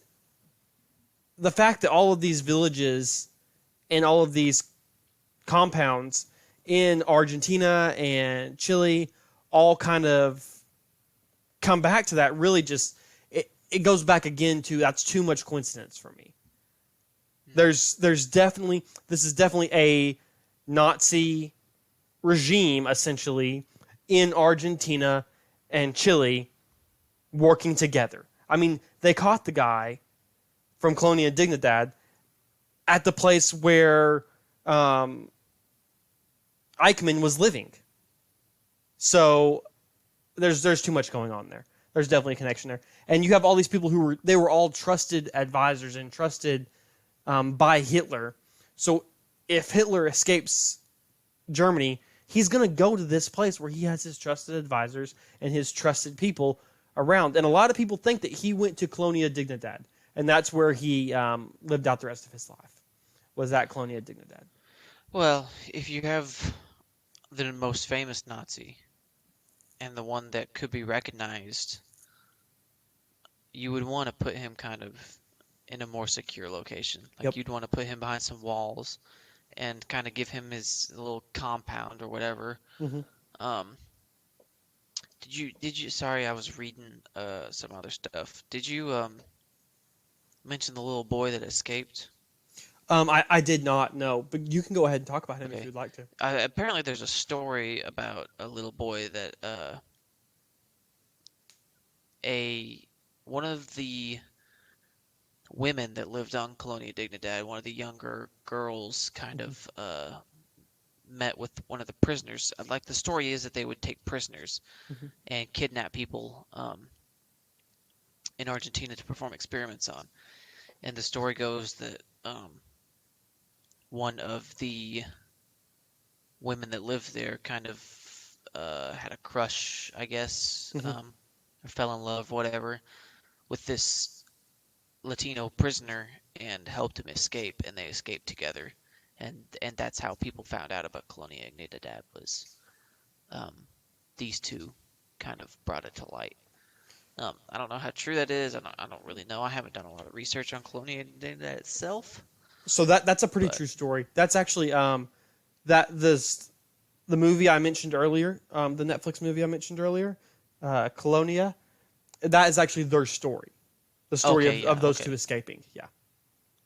A: the fact that all of these villages and all of these compounds in Argentina and Chile all kind of come back to that really just, it goes back again to that's too much coincidence for me. There's definitely, this is definitely a Nazi regime essentially in Argentina and Chile working together. I mean, they caught the guy from Colonia Dignidad at the place where Eichmann was living. So there's too much going on there. There's definitely a connection there. And you have all these people who were all trusted advisors and trusted by Hitler. So if Hitler escapes Germany, he's going to go to this place where he has his trusted advisors and his trusted people around. And a lot of people think that he went to Colonia Dignidad, and that's where he lived out the rest of his life, was at Colonia Dignidad.
B: Well, if you have the most famous Nazi and the one that could be recognized, you would want to put him kind of in a more secure location. Like
A: Yep.
B: you'd want to put him behind some walls and kind of give him his little compound or whatever.
A: Mm-hmm.
B: Did you sorry, I was reading some other stuff. Did you mention the little boy that escaped?
A: I did not know, but you can go ahead and talk about him if
B: Okay.
A: you'd like to.
B: Apparently there's a story about a little boy that one of the women that lived on Colonia Dignidad, one of the younger girls, kind of met with one of the prisoners. Like the story is that they would take prisoners
A: Mhm.
B: and kidnap people in Argentina to perform experiments on. And the story goes that one of the women that lived there kind of had a crush, I guess,
A: Mhm.
B: or fell in love, whatever, with this Latino prisoner and helped him escape, and they escaped together. And that's how people found out about Colonia Dignidad was um, these two kind of brought it to light. I don't know how true that is. I don't really know. I haven't done a lot of research on Colonia Dignidad itself,
A: So that's a pretty
B: but
A: true story. That's actually that the movie I mentioned earlier, the Netflix movie I mentioned earlier, Colonia. That is actually their story, the story
B: okay,
A: of
B: yeah,
A: those
B: okay,
A: two escaping. Yeah.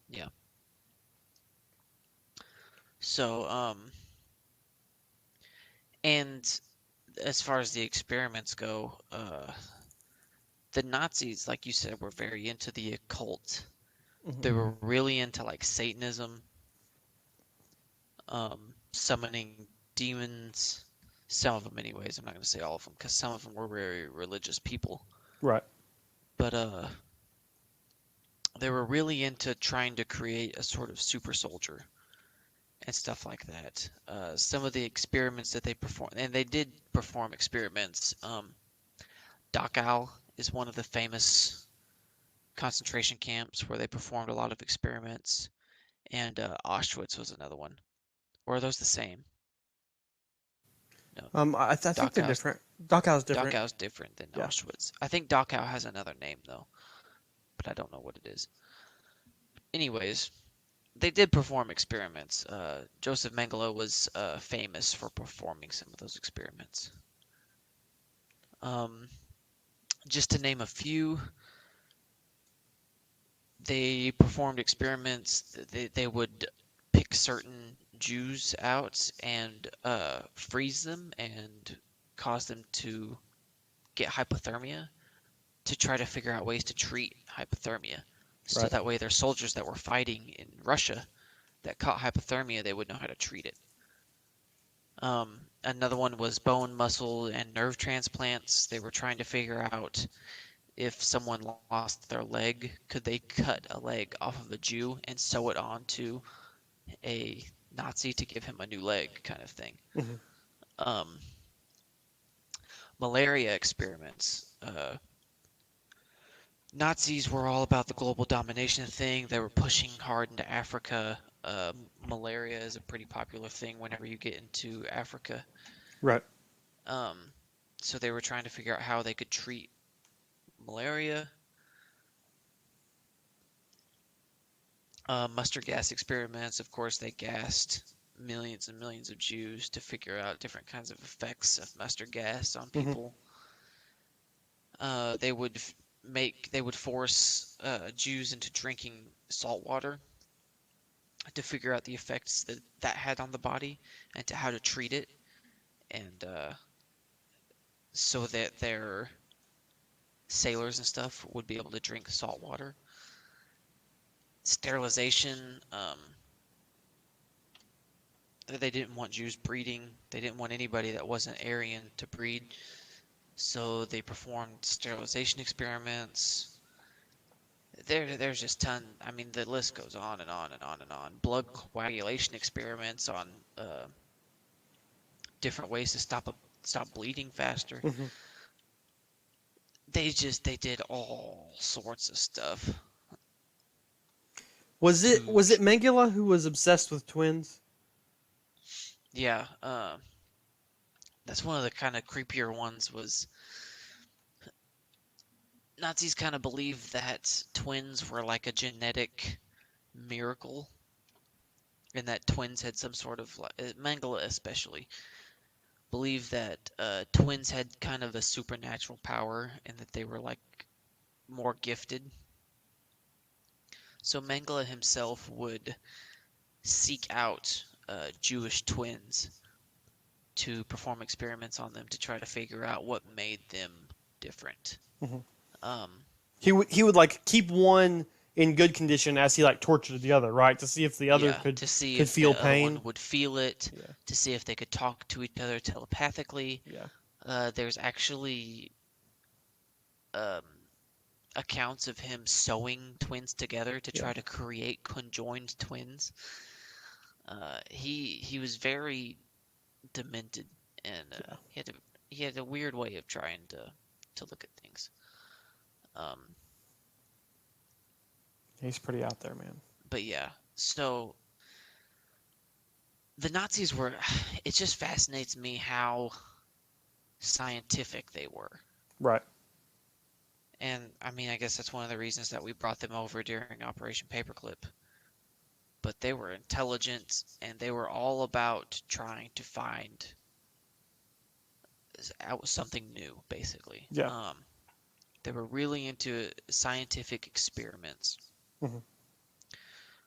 B: yeah. So, and as far as the experiments go, the Nazis, like you said, were very into the occult. They
A: Mhm.
B: were really into like Satanism, summoning demons. Some of them, anyways. I'm not going to say all of them because some of them were very religious people.
A: Right.
B: But they were really into trying to create a sort of super soldier and stuff like that. Some of the experiments that they performed, and they did perform experiments. Dachau is one of the famous concentration camps where they performed a lot of experiments, and Auschwitz was another one. Or are those the same? No,
A: I think they're
B: Dachau's
A: different. Dachau's different.
B: Dachau's different than
A: Yeah.
B: Auschwitz. I think Dachau has another name though, but I don't know what it is. Anyways, they did perform experiments. Joseph Mengele was famous for performing some of those experiments. Um, just to name a few, they performed experiments. They would pick certain Jews out and freeze them and cause them to get hypothermia to try to figure out ways to treat hypothermia. So
A: Right.
B: that way their soldiers that were fighting in Russia that caught hypothermia, they would know how to treat it. Another one was bone, muscle, and nerve transplants. They were trying to figure out if someone lost their leg, could they cut a leg off of a Jew and sew it onto a Nazi to give him a new leg, kind of thing.
A: Mhm.
B: Um, Malaria experiments. Nazis were all about the global domination thing. They were pushing hard into Africa. Malaria is a pretty popular thing whenever you get into Africa.
A: Right.
B: Um, so they were trying to figure out how they could treat malaria. Mustard gas experiments, of course, they gassed millions and millions of Jews to figure out different kinds of effects of mustard gas on
A: Mhm.
B: people. They would they would force Jews into drinking salt water to figure out the effects that that had on the body and to how to treat it, and so that their sailors and stuff would be able to drink salt water. Sterilization. They didn't want Jews breeding. They didn't want anybody that wasn't Aryan to breed. So they performed sterilization experiments. There's just ton. I mean, the list goes on and on and on and on. Blood coagulation experiments on different ways to stop bleeding faster.
A: Mhm.
B: They did all sorts of stuff to
A: Was it Mengele who was obsessed with twins?
B: yeah. That's one of the kind of creepier ones. Was Nazis kind of believed that twins were like a genetic miracle, and that twins had some sort of Mengele especially believed that twins had kind of a supernatural power and that they were like more gifted. So Mengele himself would seek out Jewish twins to perform experiments on them to try to figure out what made them different.
A: Mhm.
B: Um,
A: He would like keep one in good condition as he like tortured the other, right? To see if the other
B: Yeah, to see
A: could
B: if
A: feel
B: the other one
A: pain.
B: would feel it,
A: Yeah.
B: to see if they could talk to each other telepathically.
A: Yeah.
B: There's actually um, accounts of him sewing twins together to
A: Yeah.
B: try to create conjoined twins. He was very demented, and
A: Yeah.
B: he had a weird way of trying to look at things. Um,
A: He's pretty out there, man.
B: but yeah, so the Nazis were. It just fascinates me how scientific they were.
A: Right.
B: And I mean, I guess that's one of the reasons that we brought them over during Operation Paperclip. But they were intelligent and they were all about trying to find something new, basically.
A: Yeah.
B: They were really into scientific experiments,
A: Mhm.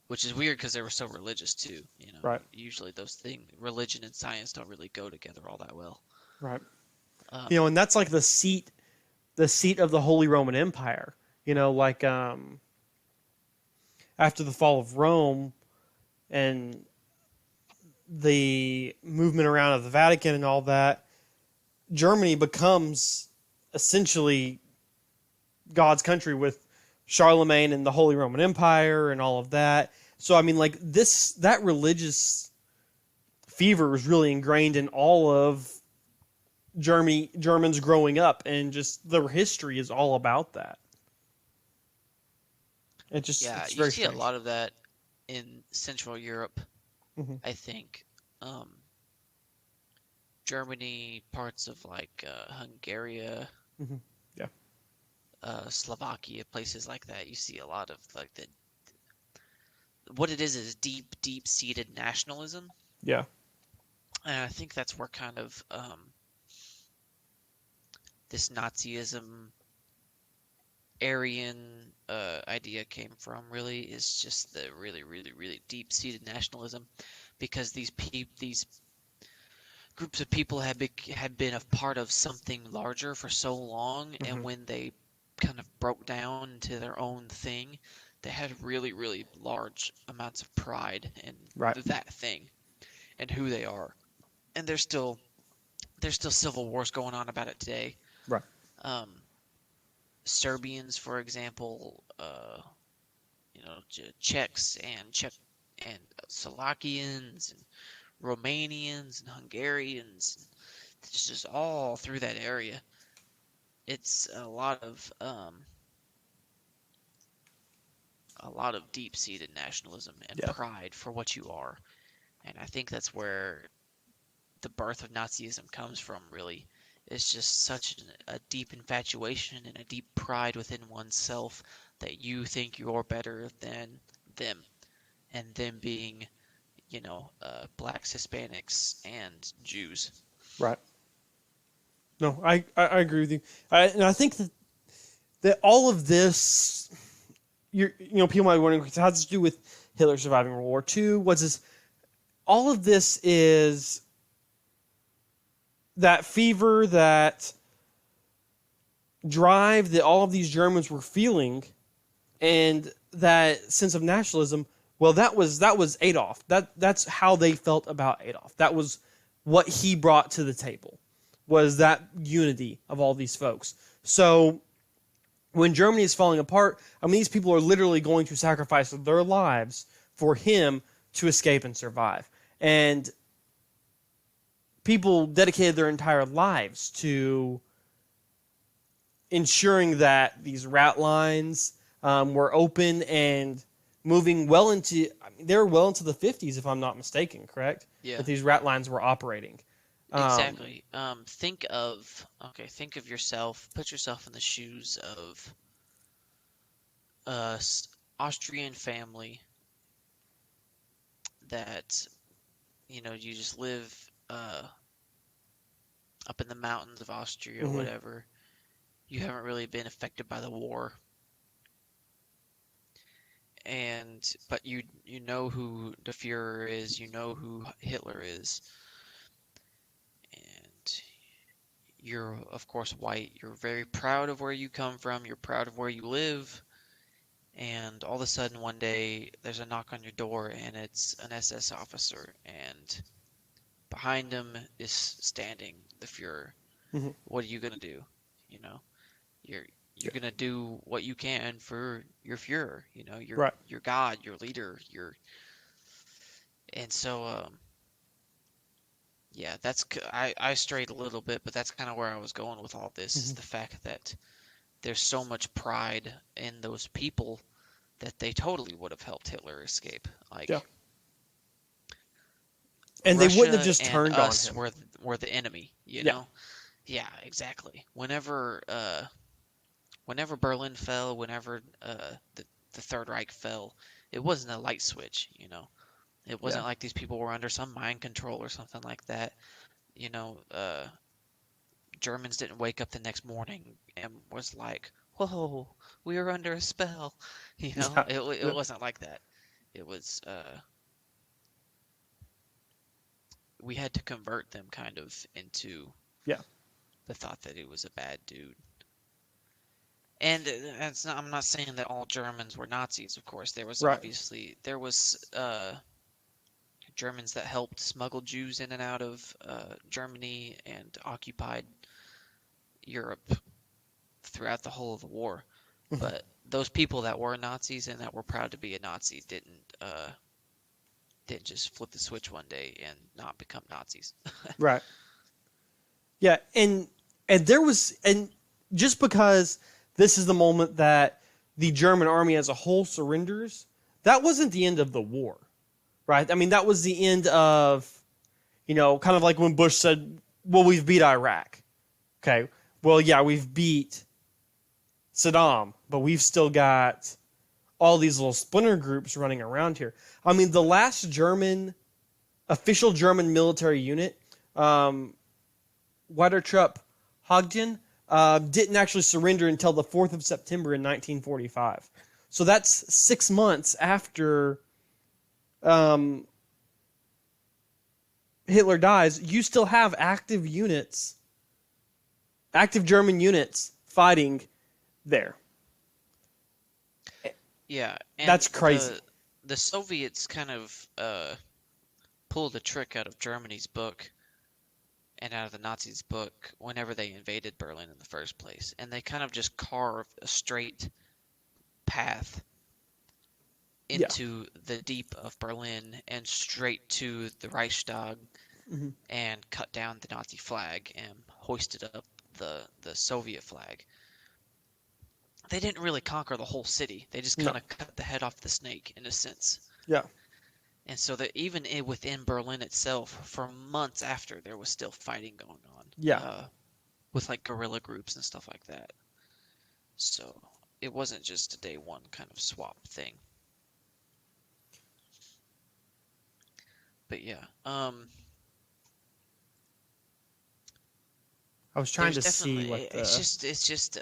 B: which is weird because they were so religious too.
A: Right.
B: Usually those things, religion and science, don't really go together all that well.
A: Right.
B: Um,
A: And that's like the seat of the Holy Roman Empire. Like after the fall of Rome and the movement around of the Vatican and all that, Germany becomes essentially God's country with Charlemagne and the Holy Roman Empire and all of that. So I mean, like that religious fever was really ingrained in all of Germans growing up, and just their history is all about that.
B: yeah,
A: it's
B: you
A: very
B: see
A: strange.
B: a lot of that in Central Europe,
A: Mhm.
B: I think. Germany, parts of like Hungary,
A: Mhm. Yeah.
B: Slovakia, places like that. You see a lot of like what it is deep, deep-seated nationalism,
A: Yeah.
B: and I think that's where kind of this Nazism, Aryan idea came from. Really, is just the really, really, really deep-seated nationalism, because these groups of people had been a part of something larger for so long, and
A: Mhm.
B: when they kind of broke down into their own thing, they had really, really large amounts of pride in
A: Right.
B: that thing and who they are. And there's still civil wars going on about it today.
A: Right.
B: Um, Serbians, for example, Czechs and Slovakians and Romanians and Hungarians. It's just all through that area. It's a lot of deep-seated nationalism and
A: Yeah.
B: pride for what you are. And I think that's where the birth of Nazism comes from, really. It's just such a deep infatuation and a deep pride within oneself that you think you're better than them, and them being, blacks, Hispanics, and Jews.
A: Right. No, I agree with you. And I think that all of this, people might be wondering, how does this do with Hitler surviving World War II? What's this? All of this is that fever, that drive that all of these Germans were feeling, and that sense of nationalism. Well, that was Adolf. That's how they felt about Adolf. That was what he brought to the table, was that unity of all these folks. So when Germany is falling apart, I mean, these people are literally going to sacrifice their lives for him to escape and survive. And people dedicated their entire lives to ensuring that these rat lines were open and moving well into, they were well into the 50s, if I'm not mistaken, correct?
B: Yeah.
A: That these rat lines were operating.
B: Exactly. Think of yourself. Put yourself in the shoes of a Austrian family that you just live up in the mountains of Austria or
A: Mhm.
B: whatever. You haven't really been affected by the war, but you know who the Führer is. You know who Hitler is. And you're, of course, white. You're very proud of where you come from. You're proud of where you live. and all of a sudden one day there's a knock on your door and it's an SS officer, and behind him is standing the Fuhrer.
A: Mhm.
B: What are you gonna do? You know, you're
A: Yeah.
B: you're gonna do what you can for your Fuhrer. You know,
A: Right.
B: your God, your leader, your and so yeah, I strayed a little bit, but that's kind of where I was going with all this is
A: Mhm.
B: the fact that there's so much pride in those people that they totally would have helped Hitler escape.
A: Yeah.
B: Like
A: And they wouldn't have
B: Russia
A: just
B: and
A: turned on
B: us
A: him.
B: were the enemy, you
A: Yeah.
B: know? Yeah, exactly. Whenever Berlin fell, whenever the Third Reich fell, it wasn't a light switch, you know. It
A: Yeah.
B: wasn't like these people were under some mind control or something like that. You know, Germans didn't wake up the next morning and was like, "Whoa, we are under a spell." You know,
A: Yeah.
B: it
A: Yeah.
B: wasn't like that. It was we had to convert them kind of into
A: Yeah.
B: the thought that he was a bad dude. And that's not, I'm not saying that all Germans were Nazis, of course.
A: Right.
B: There was Germans that helped smuggle Jews in and out of Germany and occupied Europe throughout the whole of the war.
A: Mhm.
B: But those people that were Nazis and that were proud to be a Nazi didn't just flip the switch one day and not become Nazis.
A: Right. Yeah. And there was and just because this is the moment that the German army as a whole surrenders, that wasn't the end of the war. Right? I mean, that was the end of, kind of like when Bush said, well, we've beat Iraq. Okay. Well, yeah, we've beat Saddam, but we've still got all these little splinter groups running around here. I mean, the last official German military unit, Weitertrupp Hagen, didn't actually surrender until the 4th of September in 1945. So that's 6 months after Hitler dies. You still have active German units fighting there.
B: Yeah, and
A: That's crazy.
B: The Soviets kind of pulled a trick out of Germany's book and out of the Nazis' book whenever they invaded Berlin in the first place. And they kind of just carved a straight path
A: Yeah.
B: into the deep of Berlin and straight to the Reichstag
A: hmm
B: and cut down the Nazi flag and hoisted up the Soviet flag. They didn't really conquer the whole city. They just
A: No.
B: kind of cut the head off the snake in a sense.
A: Yeah.
B: And so that even within Berlin itself, for months after, there was still fighting going on.
A: Yeah.
B: With like guerrilla groups and stuff like that. So it wasn't just a day one kind of swap thing. But yeah,
A: I was trying
B: there's
A: to see
B: definitely
A: what the.
B: it's just.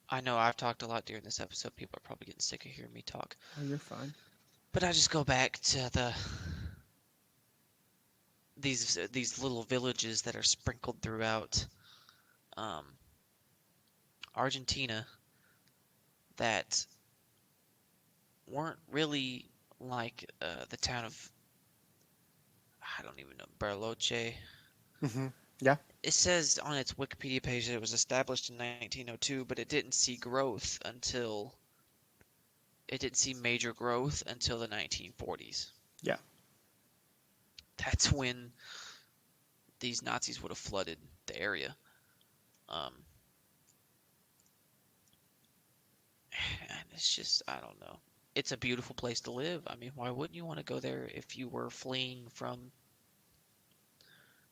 B: I know I've talked a lot during this episode. People are probably getting sick of hearing me talk.
A: Oh, you're fine.
B: But I just go back to these little villages that are sprinkled throughout Argentina that weren't really like the town of, I don't even know, Bariloche.
A: hmm Yeah.
B: It says on its Wikipedia page that it was established in 1902, but it didn't see major growth until the 1940s.
A: Yeah.
B: That's when these Nazis would have flooded the area. And it's just, I don't know. It's a beautiful place to live. I mean, why wouldn't you want to go there if you were fleeing from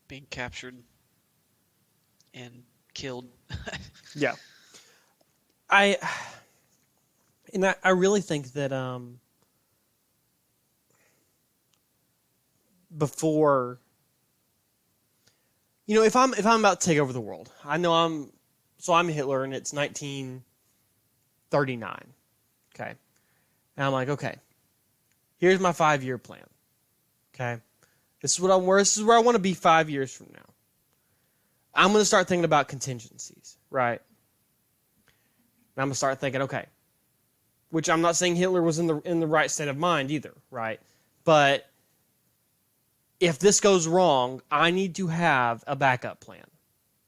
B: being captured and killed?
A: Yeah. I really think that before, if I'm about to take over the world, I know I'm Hitler and it's 1939. Okay. And I'm like, okay, here's my 5-year plan. Okay. This is where I want to be 5 years from now. I'm going to start thinking about contingencies, right? And I'm going to start thinking, okay, which I'm not saying Hitler was in the right state of mind either, right? But if this goes wrong, I need to have a backup plan,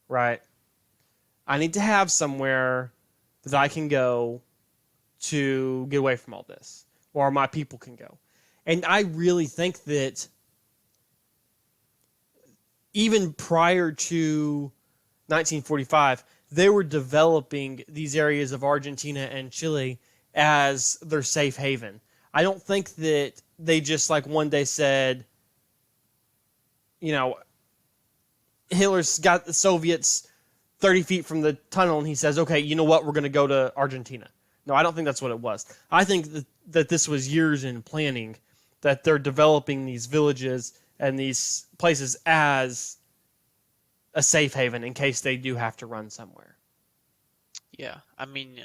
A: right? I need to have somewhere that I can go to get away from all this, or my people can go. And I really think that even prior to 1945, they were developing these areas of Argentina and Chile as their safe haven. I don't think that they just like one day said, Hitler's got the Soviets 30 feet from the tunnel and he says, okay, you know what, we're going to go to Argentina. No, I don't think that's what it was. I think that this was years in planning, that they're developing these villages and these places as a safe haven in case they do have to run somewhere.
B: Yeah, I mean,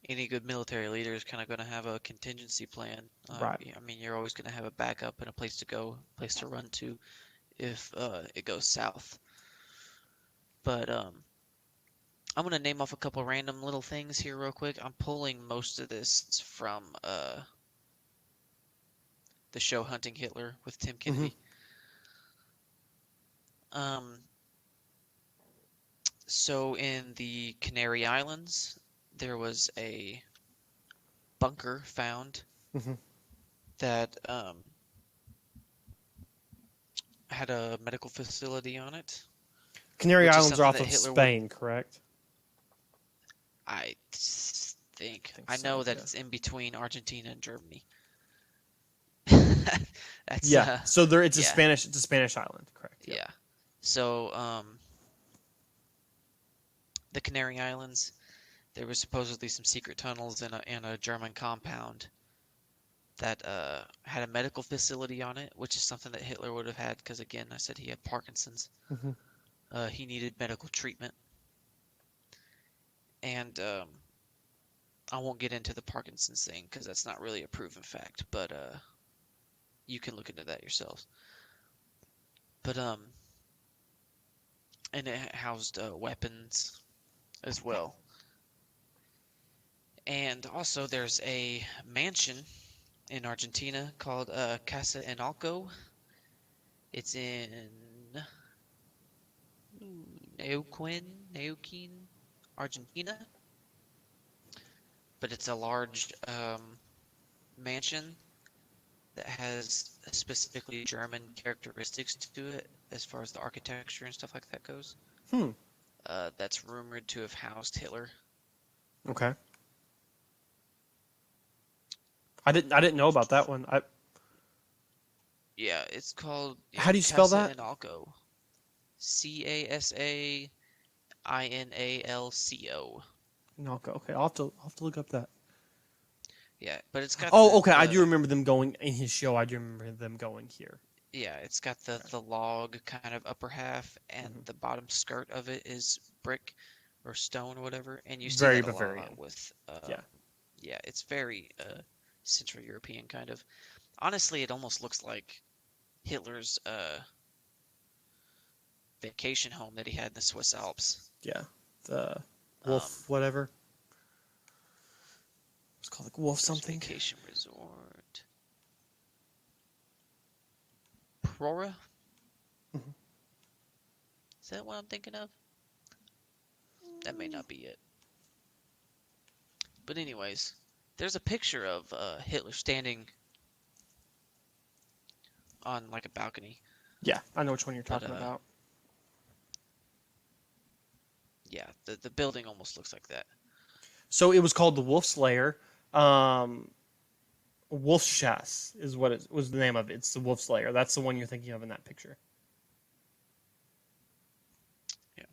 B: any good military leader is kind of going to have a contingency plan.
A: Right.
B: I mean, you're always going to have a backup and a place to go, place to run to if it goes south. But I'm going to name off a couple random little things here real quick. I'm pulling most of this from the show Hunting Hitler with Tim Kennedy. So in the Canary Islands, there was a bunker found that had a medical facility on it.
A: Canary
B: Which is
A: Islands are off
B: something
A: of
B: that Hitler
A: Spain, correct?
B: I think.
A: think
B: I
A: so,
B: know that
A: yeah.
B: it's in between Argentina and Germany. That's
A: Yeah. So it's a
B: yeah.
A: Spanish island, correct?
B: Yeah. So the Canary Islands, there was supposedly some secret tunnels in a German compound that had a medical facility on it, which is something that Hitler would have had because, again, I said he had Parkinson's. He needed medical treatment. And I won't get into the Parkinson's thing because that's not really a proven fact, but you can look into that yourselves. But and it housed weapons as well. And also there's a mansion in Argentina called Casa Enalco. It's in Neuquén, Argentina. But it's a large mansion that has specifically German characteristics to it as far as the architecture and stuff like that goes. That's rumored to have housed Hitler.
A: Okay. I didn't know about that one.
B: Yeah, it's called
A: How do you spell
B: Casa
A: that?
B: Analco. Casainalco.
A: No, okay. I'll have to look up that.
B: Yeah, but it's got
A: Oh, okay. I do remember them going in his show. I do remember them going here.
B: Yeah, it's got the log kind of upper half, and the bottom skirt of it is brick or stone or whatever, and you see
A: Very
B: that a
A: Bavarian.
B: lot with
A: Yeah.
B: it's very Central European kind of. Honestly, it almost looks like Hitler's vacation home that he had in the Swiss Alps.
A: Yeah. The Wolf whatever. It's called like Wolf something.
B: Vacation resort. Prora? Is that what I'm thinking of? That may not be it. But anyways, there's a picture of Hitler standing on like a balcony.
A: Yeah, I know which one you're talking about.
B: Yeah, the building almost looks like that.
A: So it was called the Wolf's Lair. Wolfschass is what it was the name of it. It's the Wolf's Lair. That's the one you're thinking of in that picture.
B: Yeah.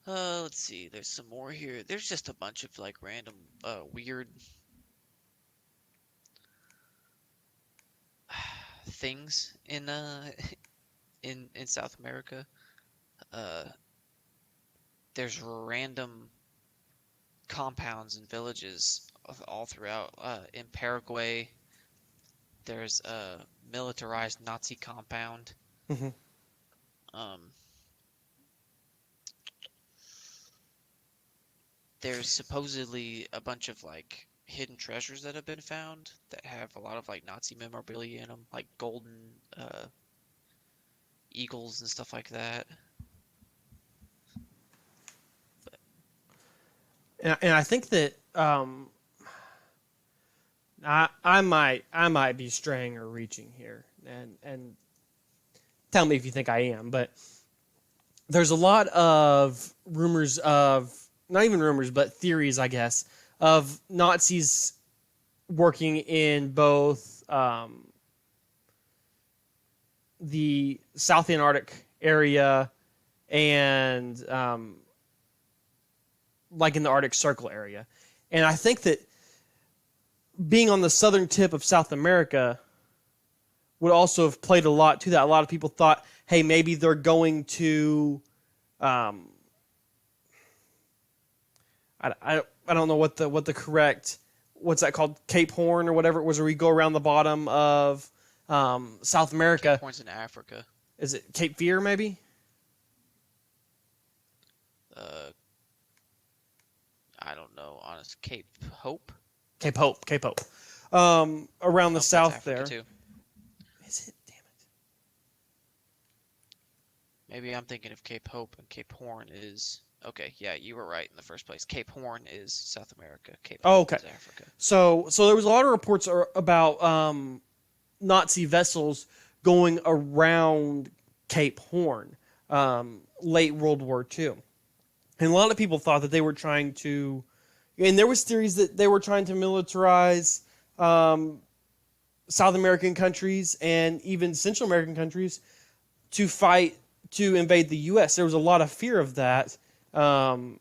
B: Let's see. There's some more here. There's just a bunch of like random weird things in South America. There's random compounds and villages all throughout. In Paraguay, there's a militarized Nazi compound. there's supposedly a bunch of like hidden treasures that have been found that have a lot of like Nazi memorabilia in them, like golden eagles and stuff like that.
A: And I think that I might be straying or reaching here, and tell me if you think I am. But there's a lot of rumors of, not even rumors, but theories, I guess, of Nazis working in both the South Antarctic area and like in the Arctic Circle area. And I think that being on the southern tip of South America would also have played a lot to that. A lot of people thought, hey, maybe they're going to, I don't know what the correct, what's that called, Cape Horn or whatever it was, where we go around the bottom of South America.
B: Cape Horn's in Africa.
A: Is it Cape Fear maybe?
B: I don't know. Honest, Cape Hope.
A: Cape Hope. Around the
B: That's
A: south
B: Africa
A: there.
B: too.
A: Is it? Damn it.
B: Maybe I'm thinking of Cape Hope and Cape Horn is okay. Yeah, you were right in the first place. Cape Horn is South America. Cape
A: Oh,
B: Hope
A: okay.
B: is Africa.
A: So there was a lot of reports about Nazi vessels going around Cape Horn late World War II. And a lot of people thought that they were trying to, and there was theories that they were trying to militarize South American countries and even Central American countries to fight to invade the U.S. There was a lot of fear of that during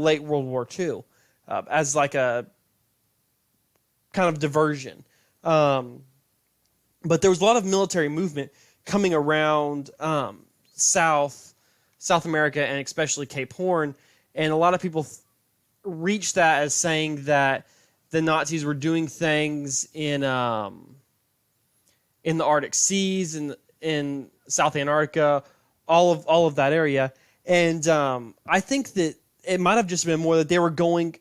A: late World War II as like a kind of diversion. But there was a lot of military movement coming around South America and especially Cape Horn, and a lot of people reached that as saying that the Nazis were doing things in the Arctic seas and in South Antarctica, all of that area. And I think that it might have just been more that they were going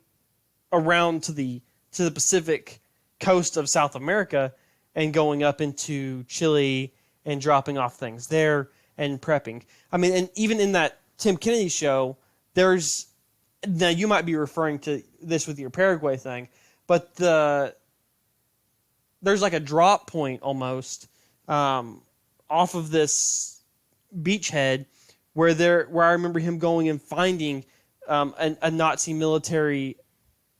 A: around to the Pacific coast of South America and going up into Chile and dropping off things there and prepping. I mean, and even in that Tim Kennedy show, now you might be referring to this with your Paraguay thing, but there's like a drop point almost off of this beachhead where I remember him going and finding a Nazi military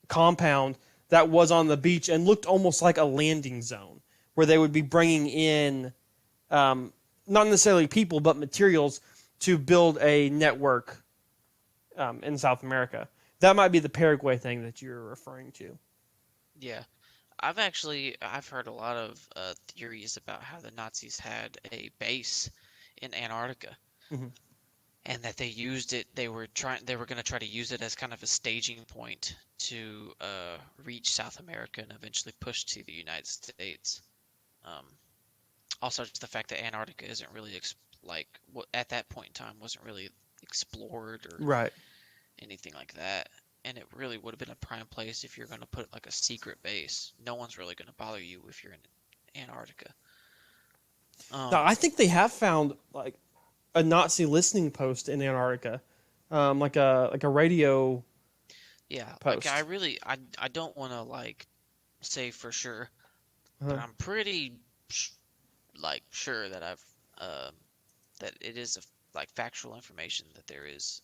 A: compound that was on the beach and looked almost like a landing zone where they would be bringing in not necessarily people, but materials to build a network in South America. That might be the Paraguay thing that you're referring to.
B: Yeah, I've heard a lot of theories about how the Nazis had a base in Antarctica,
A: Mhm.
B: and that they used it. They were going to try to use it as kind of a staging point to reach South America and eventually push to the United States. Also, just the fact that Antarctica isn't really at that point in time wasn't really explored or
A: Right.
B: anything like that, and it really would have been a prime place if you're going to put like a secret base. No one's really going to bother you if you're in Antarctica.
A: Now, I think they have found like a Nazi listening post in Antarctica, like a radio.
B: Yeah,
A: post.
B: like I don't want to like say for sure, but
A: Uh-huh.
B: I'm pretty sure that I've that it is like factual information that there is.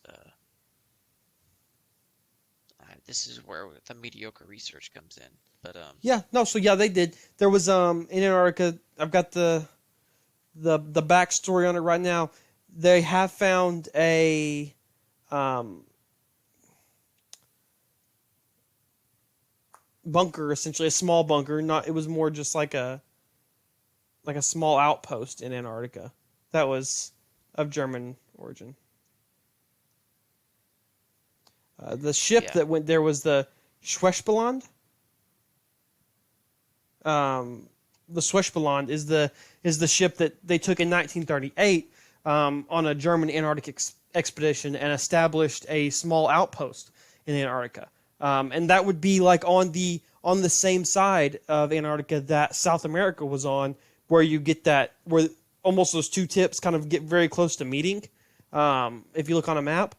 B: This is where the mediocre research comes in, but
A: Yeah, no, so yeah, they did. There was in Antarctica. I've got the backstory on it right now. They have found a bunker, essentially a small bunker. It was more just like a small outpost in Antarctica that was of German origin. The ship that went there was the Schwespeland. The Schwespeland is the ship that they took in 1938 on a German Antarctic expedition and established a small outpost in Antarctica, and that would be like on the same side of Antarctica that South America was on, where you get that where almost those two tips kind of get very close to meeting. If you look on a map,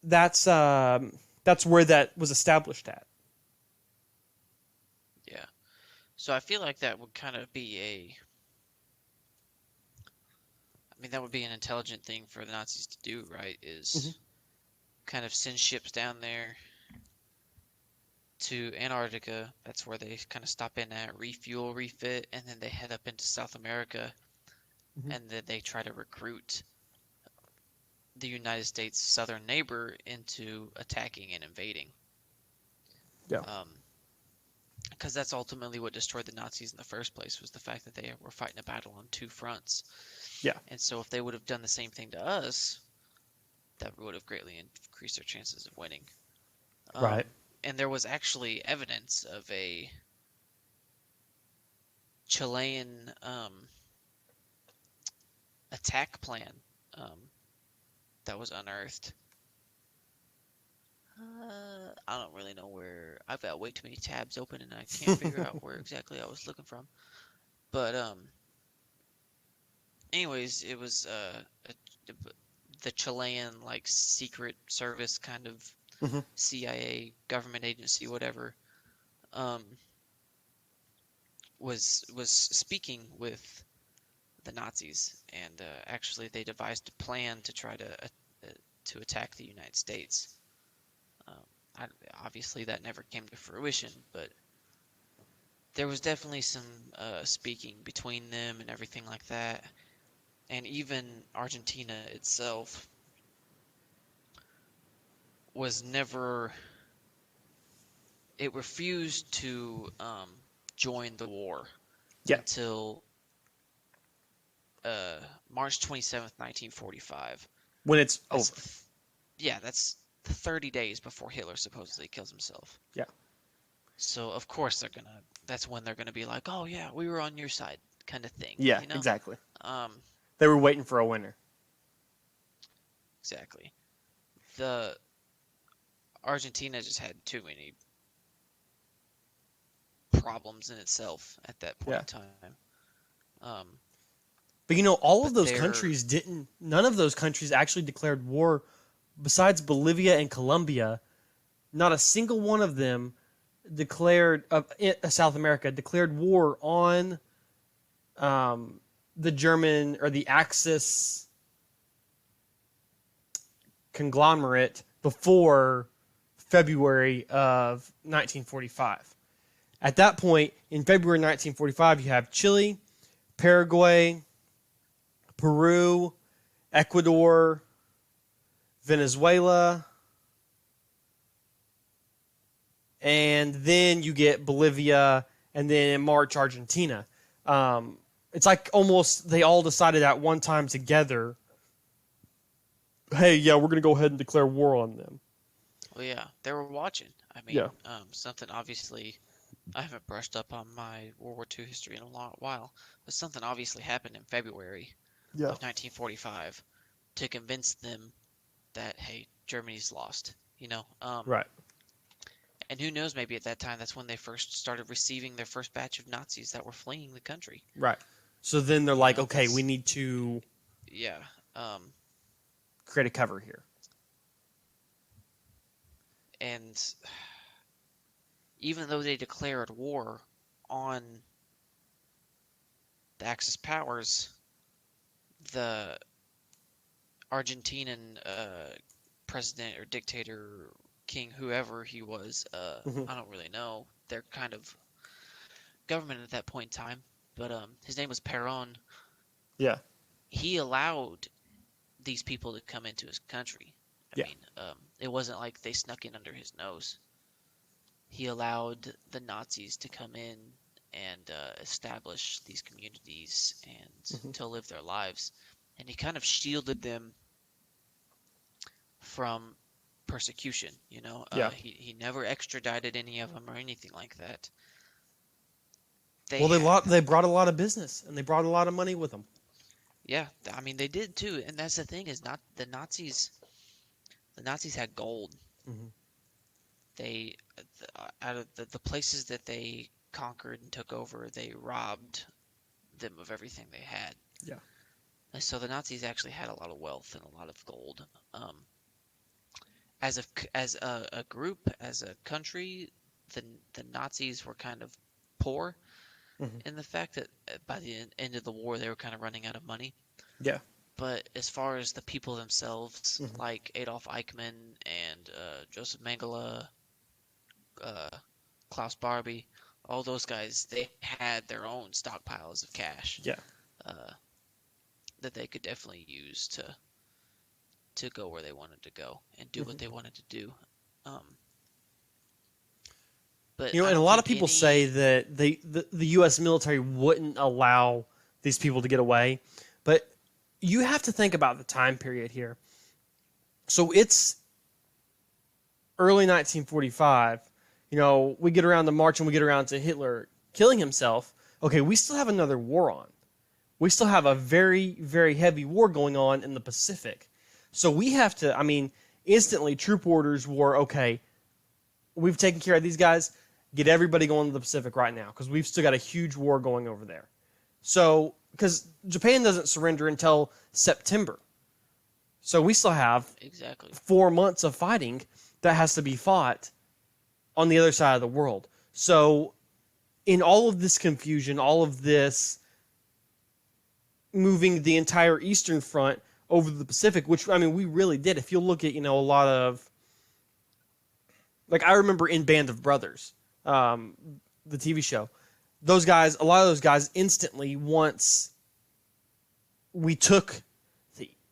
A: that's where that was established at.
B: Yeah. So I feel like that would kind of be that would be an intelligent thing for the Nazis to do, right? Is kind of send ships down there to Antarctica. That's where they kind of stop in at, refuel, refit, and then they head up into South America, and then they try to recruit the United States' southern neighbor into attacking and invading.
A: Yeah.
B: Because that's ultimately what destroyed the Nazis in the first place, was the fact that they were fighting a battle on two fronts.
A: Yeah.
B: And so if they would have done the same thing to us, that would have greatly increased their chances of winning.
A: Right.
B: And there was actually evidence of a Chilean attack plan that was unearthed. I don't really know where. I've got way too many tabs open, and I can't figure out where exactly I was looking from. But anyways, it was the Chilean like secret service kind of CIA government agency, whatever, was speaking with the Nazis, and actually they devised a plan to try to attack the United States. Obviously that never came to fruition, but there was definitely some speaking between them and everything like that. And even Argentina itself was never... It refused to join the war until March 27th, 1945.
A: When it's over.
B: Yeah, that's 30 days before Hitler supposedly kills himself.
A: Yeah.
B: So of course that's when they're gonna be like, oh yeah, we were on your side, kind of thing.
A: Yeah,
B: you know?
A: exactly. They were waiting for a winner.
B: Exactly. The Argentina just had too many problems in itself at that point in time.
A: But all of those countries none of those countries actually declared war. Besides Bolivia and Colombia, not a single one of them declared South America declared war on the German or the Axis conglomerate before February of 1945. At that point, in February 1945, you have Chile, Paraguay, Peru, Ecuador, Venezuela, and then you get Bolivia, and then in March, Argentina. It's like almost they all decided at one time together, hey, yeah, we're going to go ahead and declare war on them.
B: Well, yeah, they were watching. I mean, something obviously... I haven't brushed up on my World War II history in a while, but something obviously happened in February of 1945 to convince them that, hey, Germany's lost,
A: Right.
B: And who knows, maybe at that time that's when they first started receiving their first batch of Nazis that were fleeing the country.
A: Right. So then they're like, okay, we need to create a cover here.
B: And even though they declared war on the Axis powers, the Argentinian president or dictator, king, whoever he was, I don't really know, their kind of government at that point in time, but his name was Perón.
A: Yeah.
B: He allowed these people to come into his country. I mean, it wasn't like they snuck in under his nose. He allowed the Nazis to come in and establish these communities and to live their lives. And he kind of shielded them from persecution, He never extradited any of them or anything like that.
A: They brought a lot of business, and they brought a lot of money with them.
B: Yeah, I mean, they did too. And that's the thing, is not the Nazis had gold. out of the places that they conquered and took over, they robbed them of everything they had.
A: Yeah.
B: And so the Nazis actually had a lot of wealth and a lot of gold. As a group, as a country, the Nazis were kind of poor
A: Mhm.
B: in the fact that by the end of the war they were kind of running out of money.
A: Yeah.
B: But as far as the people themselves,
A: Mhm.
B: like Adolf Eichmann and Joseph Mengele, uh, Klaus Barbie, all those guys, they had their own stockpiles of cash
A: Yeah.
B: uh, that they could definitely use to go where they wanted to go and do what
A: Mhm.
B: they wanted to do. Um, but
A: You know,
B: I
A: and a
B: don't
A: lot of
B: think
A: people say
B: any.
A: that the U.S. military wouldn't allow these people to get away, but you have to think about the time period here. So it's early 1945. You know, we get around to March and we get around to Hitler killing himself. Okay, we still have another war on. We still have a very, very heavy war going on in the Pacific. So we have to, I mean, instantly troop orders were okay, we've taken care of these guys. Get everybody going to the Pacific right now because we've still got a huge war going over there. So, because Japan doesn't surrender until September. So we still have
B: Exactly.
A: 4 months of fighting that has to be fought on the other side of the world. So, in all of this confusion, all of this moving the entire Eastern Front over the Pacific, which, I mean, we really did. If you look at, a lot of, like, I remember in Band of Brothers, um, the TV show, those guys, a lot of those guys instantly, once we took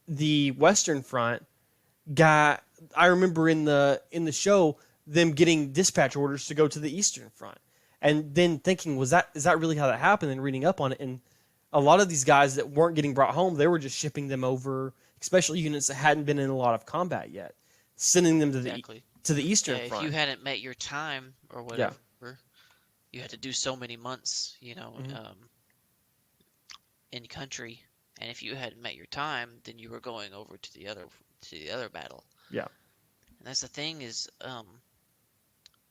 A: the Western Front, got, I remember in the show, them getting dispatch orders to go to the Eastern Front. And then thinking, is that really how that happened? And reading up on it, and a lot of these guys that weren't getting brought home, they were just shipping them over, especially units that hadn't been in a lot of combat yet, sending them
B: Exactly.
A: to the
B: Yeah,
A: Eastern
B: if you
A: Front.
B: hadn't met your time or
A: Yeah.
B: whatever, you had to do so many months,
A: Mhm.
B: in country, and if you hadn't met your time, then you were going over to the other battle.
A: Yeah.
B: And that's the thing is,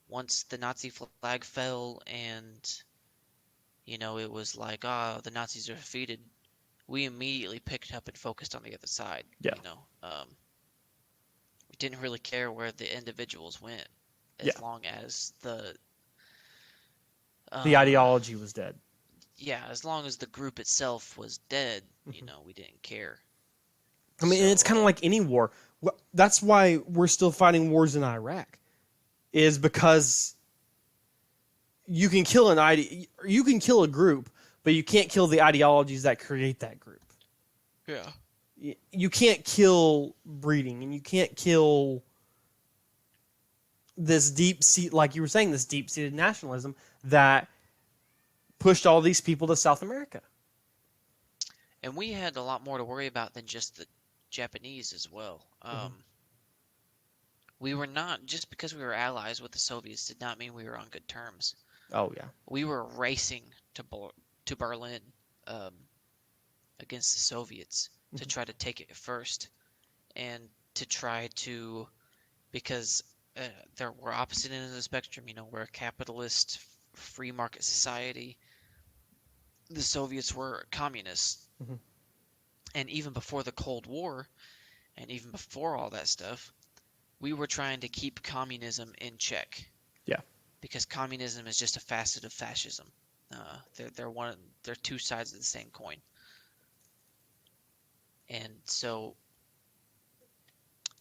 B: once the Nazi flag fell and it was like, the Nazis are defeated, we immediately picked up and focused on the other side.
A: Yeah.
B: We didn't really care where the individuals went, as
A: Yeah.
B: long as
A: The
B: uh,
A: ideology was dead.
B: as long as the group itself was dead,
A: Mhm.
B: we didn't care.
A: I mean, and it's
B: So,
A: kind of like any war. That's why we're still fighting wars in Iraq, is because you can kill you can kill a group, but you can't kill the ideologies that create that group.
B: yeah.
A: You can't kill breeding, and you can't kill this like you were saying, this deep-seated nationalism that pushed all these people to South America.
B: And we had a lot more to worry about than just the Japanese as well. We were not, just because we were allies with the Soviets did not mean we were on good terms.
A: Oh yeah.
B: We were racing to Berlin against the Soviets to
A: Mhm.
B: try to take it first, and to try to, because there were opposite ends of the spectrum. We're a capitalist, free market society. The Soviets were communists.
A: Mhm.
B: And even before the Cold War, and even before all that stuff, we were trying to keep communism in check.
A: Yeah.
B: Because communism is just a facet of fascism. They're two sides of the same coin. And so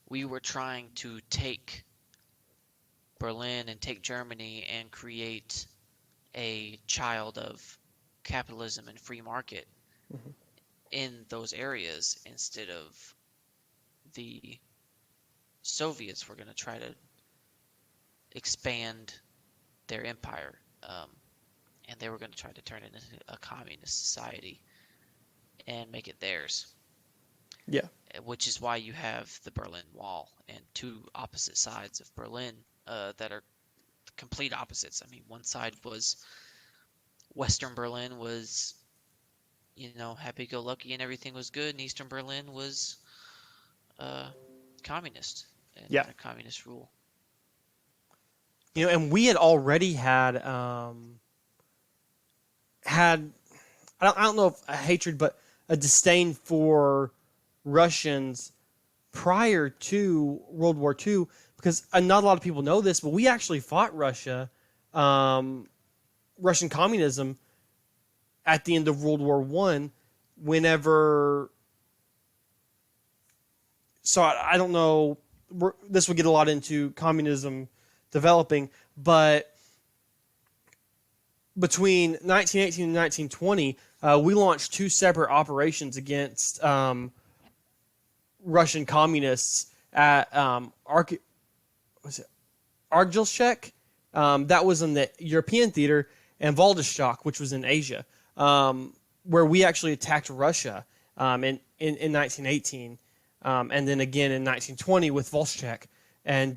B: we were trying to take Berlin and take Germany and create a child of capitalism and free market
A: Mhm.
B: in those areas, instead of the Soviets were going to try to expand their empire, and they were going to try to turn it into a communist society and make it theirs.
A: Yeah.
B: Which is why you have the Berlin Wall and two opposite sides of Berlin that are complete opposites. I mean, one side was Western Berlin was, happy-go-lucky and everything was good, and Eastern Berlin was communist and
A: Yeah.
B: under communist rule.
A: and we had already had I don't know if a hatred, but a disdain for Russians prior to World War II, because not a lot of people know this, but we actually fought Russia, Russian communism, at the end of World War One. Whenever, so I don't know, this would get a lot into communism developing, but between 1918 and 1920, we launched two separate operations against Russian communists at Argyllshek, that was in the European theater, and Władystok, which was in Asia, where we actually attacked Russia in 1918, and then again in 1920 with Volshchek. And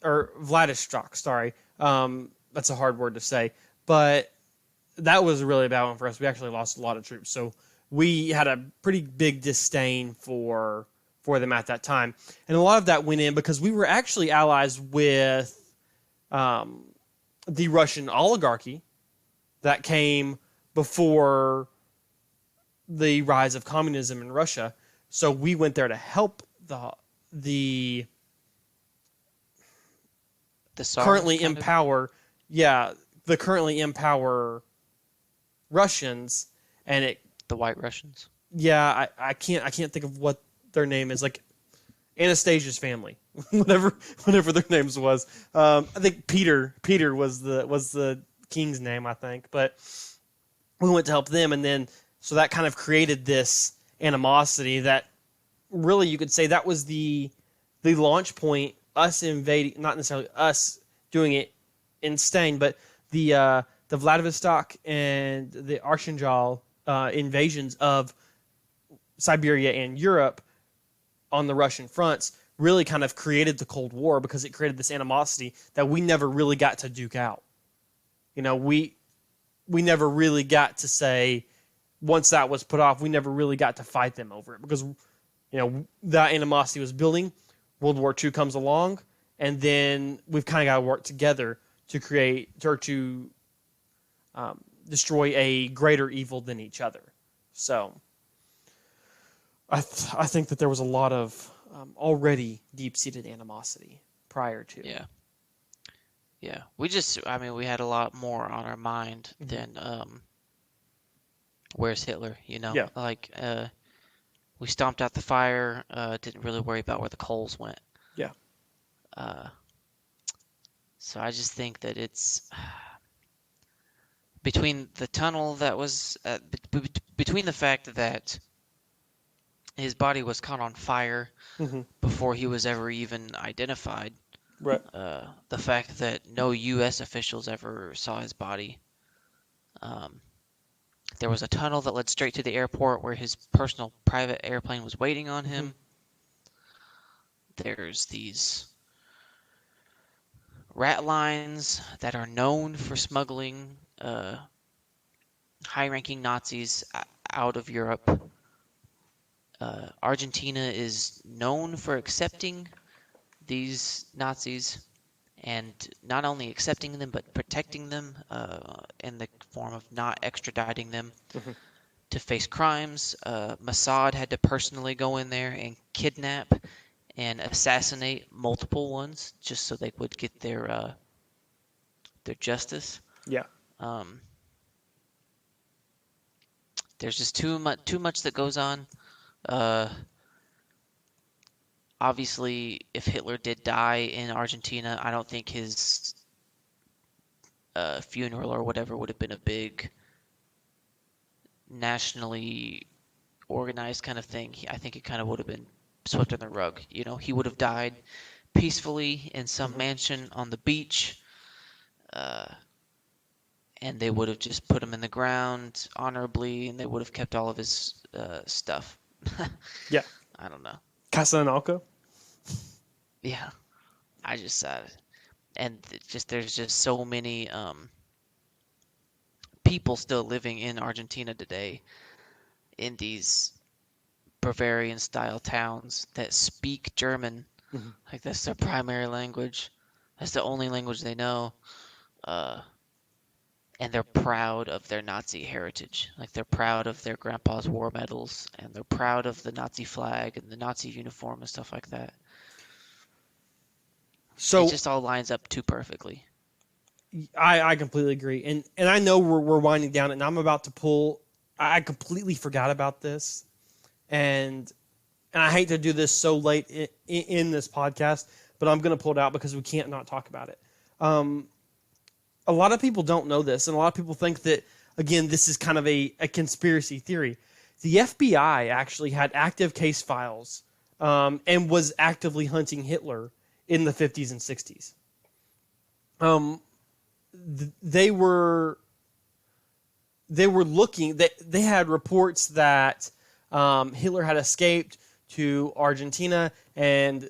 A: Vladistok, sorry. That's a hard word to say. But that was a really bad one for us. We actually lost a lot of troops. So we had a pretty big disdain for them at that time. And a lot of that went in because we were actually allies with the Russian oligarchy that came before the rise of communism in Russia. So we went there to help the
B: Tsar
A: currently
B: kind
A: in
B: of?
A: power, the currently in power Russians, and
B: The White Russians.
A: I can't think of what their name is, like Anastasia's family, whatever their names was. I think Peter was the king's name, I think, but we went to help them, and then so that kind of created this animosity that really you could say that was the launch point, us invading, not necessarily us doing it in Stain, but the Vladivostok and the Archangel invasions of Siberia and Europe on the Russian fronts really kind of created the Cold War, because it created this animosity that we never really got to duke out. We never really got to say, once that was put off, we never really got to fight them over it, because that animosity was building. World War II comes along, and then we've kind of got to work together to create or to destroy a greater evil than each other. So I think that there was a lot of already deep-seated animosity prior to.
B: Yeah. Yeah. We had a lot more on our mind than where's Hitler,
A: Yeah.
B: Like we stomped out the fire, didn't really worry about where the coals went.
A: Yeah.
B: So I just think that it's between the tunnel that was between the fact that his body was caught on fire
A: Mm-hmm.
B: before he was ever even identified,
A: Right.
B: the fact that no U.S. officials ever saw his body. There was a tunnel that led straight to the airport where his personal private airplane was waiting on him. There's these rat lines that are known for smuggling high-ranking Nazis out of Europe. Argentina is known for accepting these Nazis, and not only accepting them but protecting them in the form of not extraditing them to face crimes. Mossad had to personally go in there and kidnap and assassinate multiple ones just so they would get their justice.
A: Yeah.
B: There's just too much that goes on. Obviously, if Hitler did die in Argentina, I don't think his funeral or whatever would have been a big nationally organized kind of thing. I think it kind of would have been swept under the rug. He would have died peacefully in some mansion on the beach, and they would have just put him in the ground honorably, and they would have kept all of his stuff.
A: Yeah.
B: I don't know.
A: Casa and Alco.
B: Yeah, I just and there's just so many people still living in Argentina today in these Bavarian style towns that speak German Like that's their primary language. That's the only language they know. Uh, and they're proud of their Nazi heritage. Like they're proud of their grandpa's war medals, and they're proud of the Nazi flag and the Nazi uniform and stuff like that.
A: So
B: It just all lines up too perfectly.
A: I completely agree, and I know we're winding down, and I'm about to pull. I completely forgot about this, and I hate to do this so late in this podcast, but I'm going to pull it out because we can't not talk about it. A lot of people don't know this, and a lot of people think that, again, this is kind of a conspiracy theory. The FBI actually had active case files and was actively hunting Hitler in the 50s and 60s. They were looking. They had reports that Hitler had escaped to Argentina, and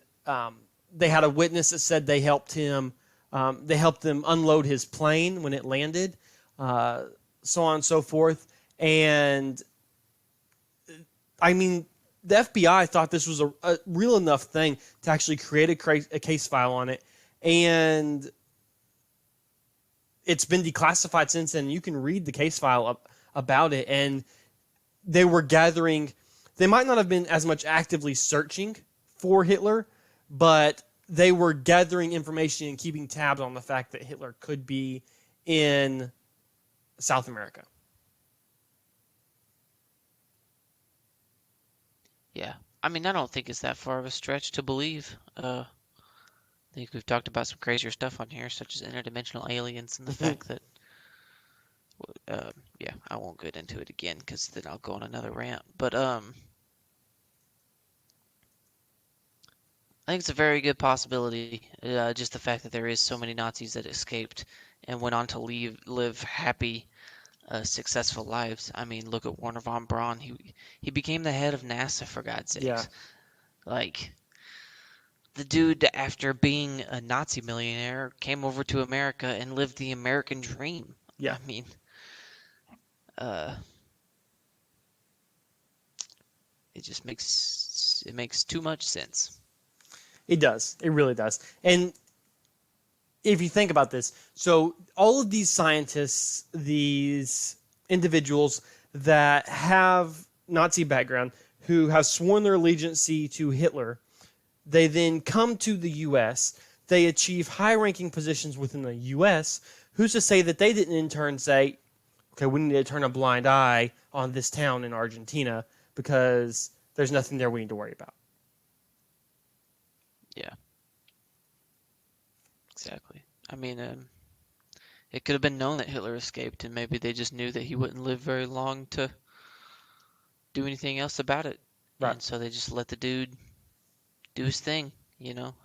A: they had a witness that said they helped him. They helped them unload his plane when it landed, so on and so forth. And I mean, the FBI thought this was a real enough thing to actually create a case file on it, and it's been declassified since then. You can read the case file about it, and they were gathering. They might not have been as much actively searching for Hitler, but they were gathering information and keeping tabs on the fact that Hitler could be in South America.
B: Yeah. I mean, I don't think it's that far of a stretch to believe. I think we've talked about some crazier stuff on here, such as interdimensional aliens and the fact that, yeah, I won't get into it again because then I'll go on another rant. But I think it's a very good possibility. Just the fact that there is so many Nazis that escaped and went on to live happy, successful lives. I mean, look at Wernher von Braun. He became the head of NASA, for God's sakes.
A: Yeah.
B: Like, the dude, after being a Nazi millionaire, came over to America and lived the American dream.
A: Yeah.
B: I mean, it just makes too much sense.
A: It does. It really does. And if you think about this, so all of these scientists, these individuals that have Nazi background, who have sworn their allegiance to Hitler, they then come to the U.S., they achieve high-ranking positions within the U.S. Who's to say that they didn't in turn say, okay, we need to turn a blind eye on this town in Argentina because there's nothing there we need to worry about.
B: Yeah. Exactly. I mean, it could have been known that Hitler escaped, and maybe they just knew that he wouldn't live very long to do anything else about it.
A: Right.
B: And so they just let the dude do his thing, you know?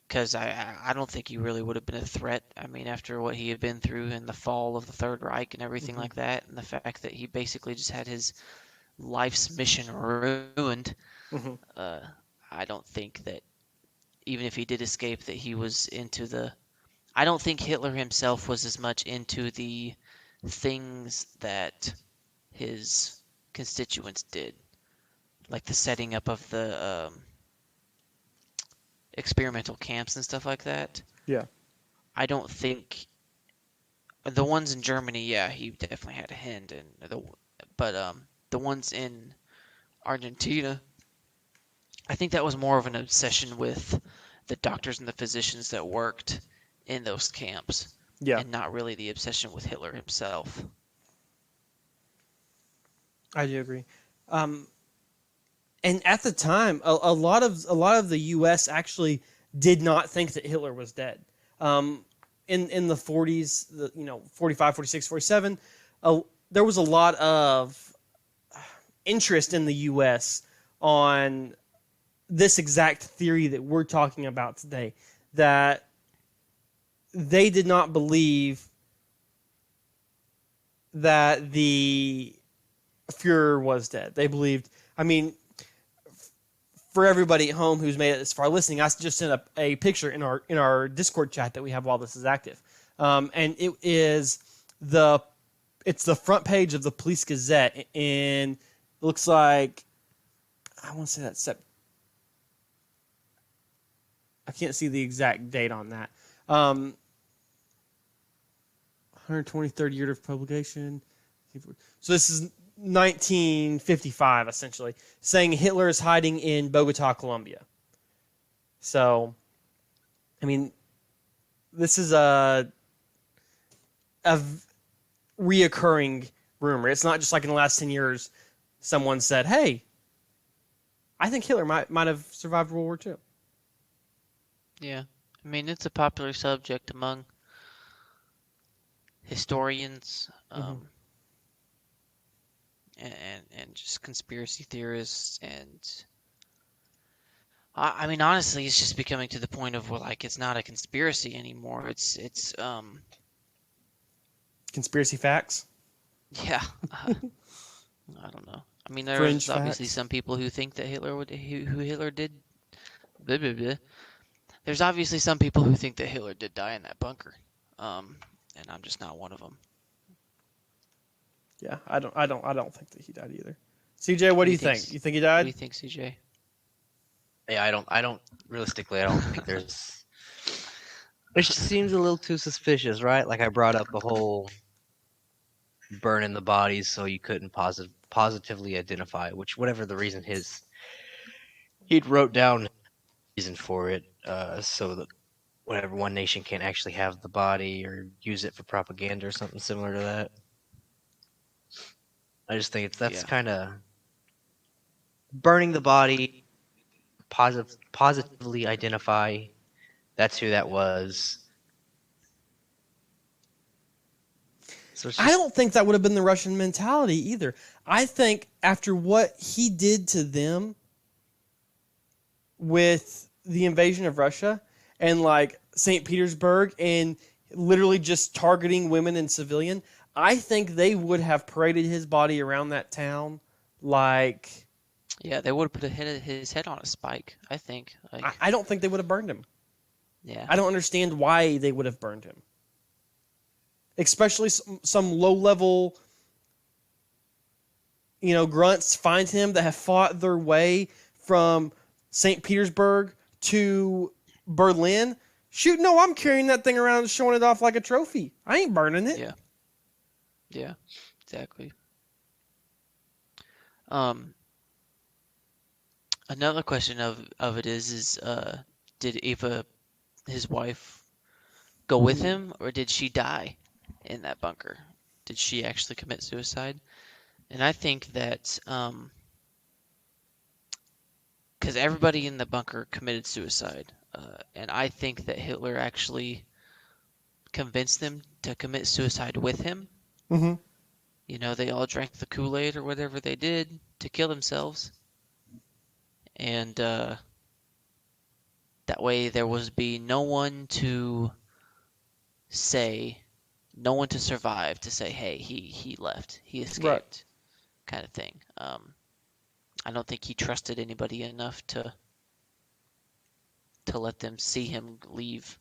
B: Because I don't think he really would have been a threat. I mean, after what he had been through in the fall of the Third Reich and everything like that, and the fact that he basically just had his life's mission ruined, I don't think that even if he did escape, that he was into the... I don't think Hitler himself was as much into the things that his constituents did, like the setting up of the experimental camps and stuff like that.
A: Yeah.
B: I don't think the ones in Germany, yeah, he definitely had a hand in but the ones in Argentina, I think that was more of an obsession with the doctors and the physicians that worked in those camps.
A: Yeah.
B: And not really the obsession with Hitler himself.
A: I do agree. And at the time, a lot of the U.S. actually did not think that Hitler was dead. In the 40s, 45, 46, 47, there was a lot of interest in the U.S. on this exact theory that we're talking about today, that they did not believe that the Fuhrer was dead. They believed, I mean, for everybody at home who's made it this far listening, I just sent a picture in our Discord chat that we have while this is active, and it's the front page of the Police Gazette, and it looks like I want to say that I can't see the exact date on that. 123rd year of publication. So this is 1955, essentially, saying Hitler is hiding in Bogota, Colombia. So, I mean, this is a reoccurring rumor. It's not just like in the last 10 years, someone said, "Hey, I think Hitler might have survived World War II."
B: Yeah. I mean, it's a popular subject among historians, and just conspiracy theorists, and I mean, honestly, it's just becoming to the point of where like it's not a conspiracy anymore. It's
A: Conspiracy facts.
B: yeah. I don't know. I mean,
A: Fringe
B: there's obviously
A: facts.
B: some people who think that who Hitler did. Blah, blah, blah. There's obviously some people who think that Hitler did die in that bunker, and I'm just not one of them.
A: Yeah, I don't think that he died either. CJ, what do you think? You think he
B: What
A: died?
B: do you think, CJ?
C: Yeah, I don't realistically, I don't think there's. It just seems a little too suspicious, right? Like I brought up the whole burning the bodies so you couldn't positively identify, which whatever the reason is, he'd wrote down reason for it, so that whatever one nation can't actually have the body or use it for propaganda or something similar to that. I just think that's
B: Yeah.
C: kind of burning the body, positively identify that's who that was. So it's
A: I
C: just,
A: don't think that would have been the Russian mentality either. I think after what he did to them with the invasion of Russia and like St. Petersburg and literally just targeting women and civilian, I think they would have paraded his body around that town like
B: Yeah, they would have put his head on a spike, I think. Like,
A: I don't think they would have burned him.
B: yeah.
A: I don't understand why they would have burned him. Especially some low-level, grunts find him that have fought their way from St. Petersburg to Berlin. Shoot, no, I'm carrying that thing around and showing it off like a trophy. I ain't burning it.
B: Yeah. Yeah, exactly. Another question of it is did Eva, his wife, go with him, or did she die in that bunker? Did she actually commit suicide? And I think that because everybody in the bunker committed suicide, and I think that Hitler actually convinced them to commit suicide with him.
A: Mm-hmm.
B: You know, they all drank the Kool-Aid or whatever they did to kill themselves. And that way there was be no one to survive to say, hey, he left, he escaped,
A: Right.
B: kind of thing. I don't think he trusted anybody enough to let them see him leave,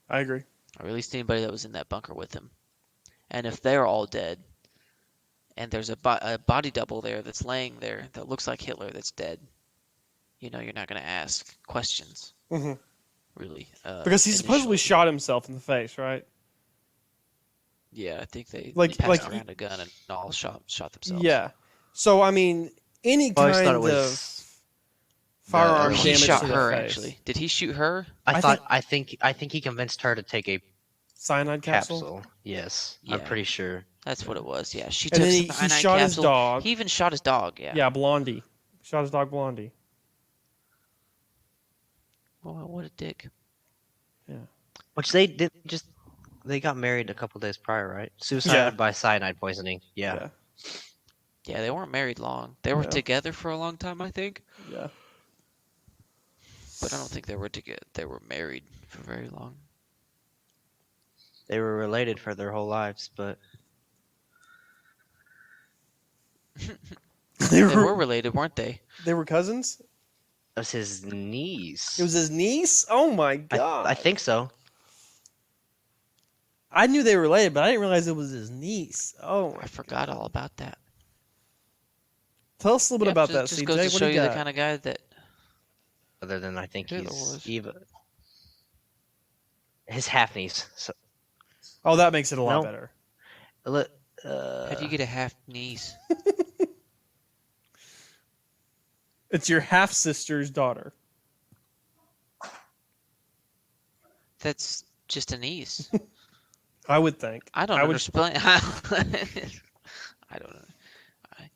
A: I agree.
B: or at least anybody that was in that bunker with him. And if they're all dead, and there's a body double there that's laying there that looks like Hitler that's dead, you're not going to ask questions,
A: Mm-hmm.
B: really.
A: Because he supposedly
B: initially.
A: shot himself in the face, right?
B: Yeah, I think they
A: Like-
B: passed
A: like-
B: around a gun and all shot themselves.
A: Yeah. So, I mean, any
C: I always
A: kind
C: thought it
A: of
C: was
A: firearm
C: the-
B: He
A: damage
B: shot
A: to the
B: her,
A: face.
B: actually. Did he shoot her?
C: I think he convinced her to take a
A: Cyanide capsule.
C: capsule. Yes,
B: Yeah.
C: I'm pretty sure.
B: That's what it was, yeah. She
A: And
B: took
A: then he
B: cyanide
A: shot his
B: capsule.
A: dog.
B: He even shot his dog, yeah.
A: Yeah, Blondie. Shot his dog Blondie.
B: Well, what a dick.
C: Which they got married a couple days prior, right? Suicide
A: Yeah.
C: by cyanide poisoning. Yeah.
B: Yeah, they weren't married long. They were
A: Yeah.
B: together for a long time, I think.
A: Yeah.
B: But I don't think they were together. They were married for very long.
C: They were related for their whole lives, but
A: They
B: They were
A: were
B: related, weren't they?
A: cousins?
C: it was his niece.
A: It was his niece? Oh my god.
C: I think so.
A: I knew they were related, but I didn't realize it was his niece. Oh my
B: I forgot all about that.
A: Tell us a little bit
B: Yep,
A: about
B: just,
A: that,
B: just goes
A: CJ.
B: to
A: What
B: show
A: do you
B: you the
A: got?
B: kind of guy that
C: Other than I think
B: Taylor
C: he's
B: was.
C: Eva, his half niece. So,
A: Oh, that makes it a lot
C: No.
A: better.
B: How do you get a half niece?
A: It's your half sister's daughter.
B: That's just a niece.
A: I would think.
B: I don't
A: I would.
B: understand. I don't know.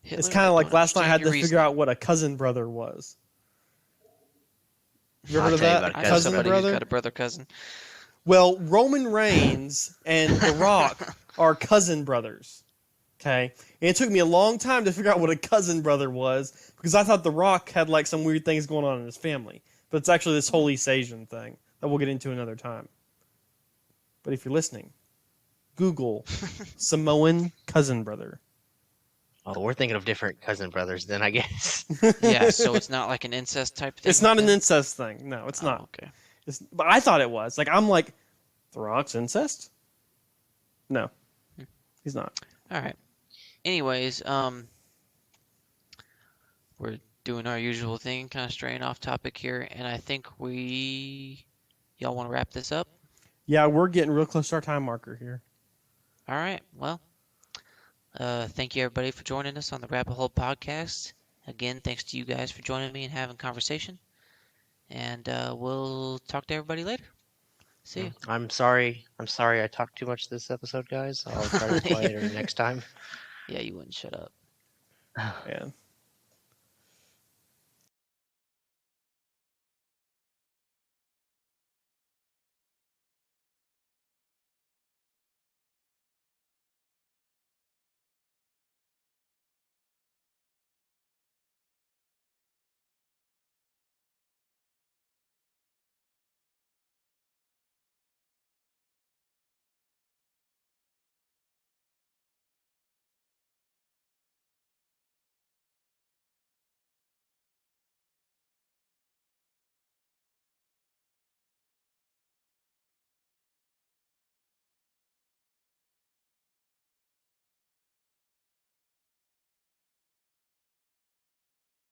A: It's
B: Hitler,
A: kind of
B: I
A: like
B: don't
A: last night I had
B: understand
A: to
B: your
A: figure
B: reasoning.
A: out what a cousin brother was. You ever
C: I'll
A: heard of
C: tell you
A: that?
C: about a
B: I know
C: cousin
A: Cousin
B: somebody
A: brother?
B: who's got a brother cousin.
A: Well, Roman Reigns and The Rock are cousin brothers. Okay? And it took me a long time to figure out what a cousin brother was because I thought The Rock had like some weird things going on in his family. But it's actually this whole East Asian thing that we'll get into another time. But if you're listening, Google Samoan cousin brother.
C: Oh, we're thinking of different cousin brothers then, I guess.
B: Yeah, so it's not like an incest type thing.
A: It's not an
B: then?
A: incest thing. No, it's
B: Oh,
A: not.
B: okay.
A: But I thought it was. Like, I'm like, The Rock's incest? No, he's not.
B: All right. Anyways, we're doing our usual thing, kind of straying off topic here, and I think y'all want to wrap this up?
A: Yeah, we're getting real close to our time marker here.
B: All right. Well, thank you everybody for joining us on the Rabbit Hole podcast. Again, thanks to you guys for joining me and having conversation. And we'll talk to everybody later. See you.
C: I'm sorry I talked too much this episode, guys. I'll try to be quieter next time.
B: Yeah, you wouldn't shut up.
A: Man.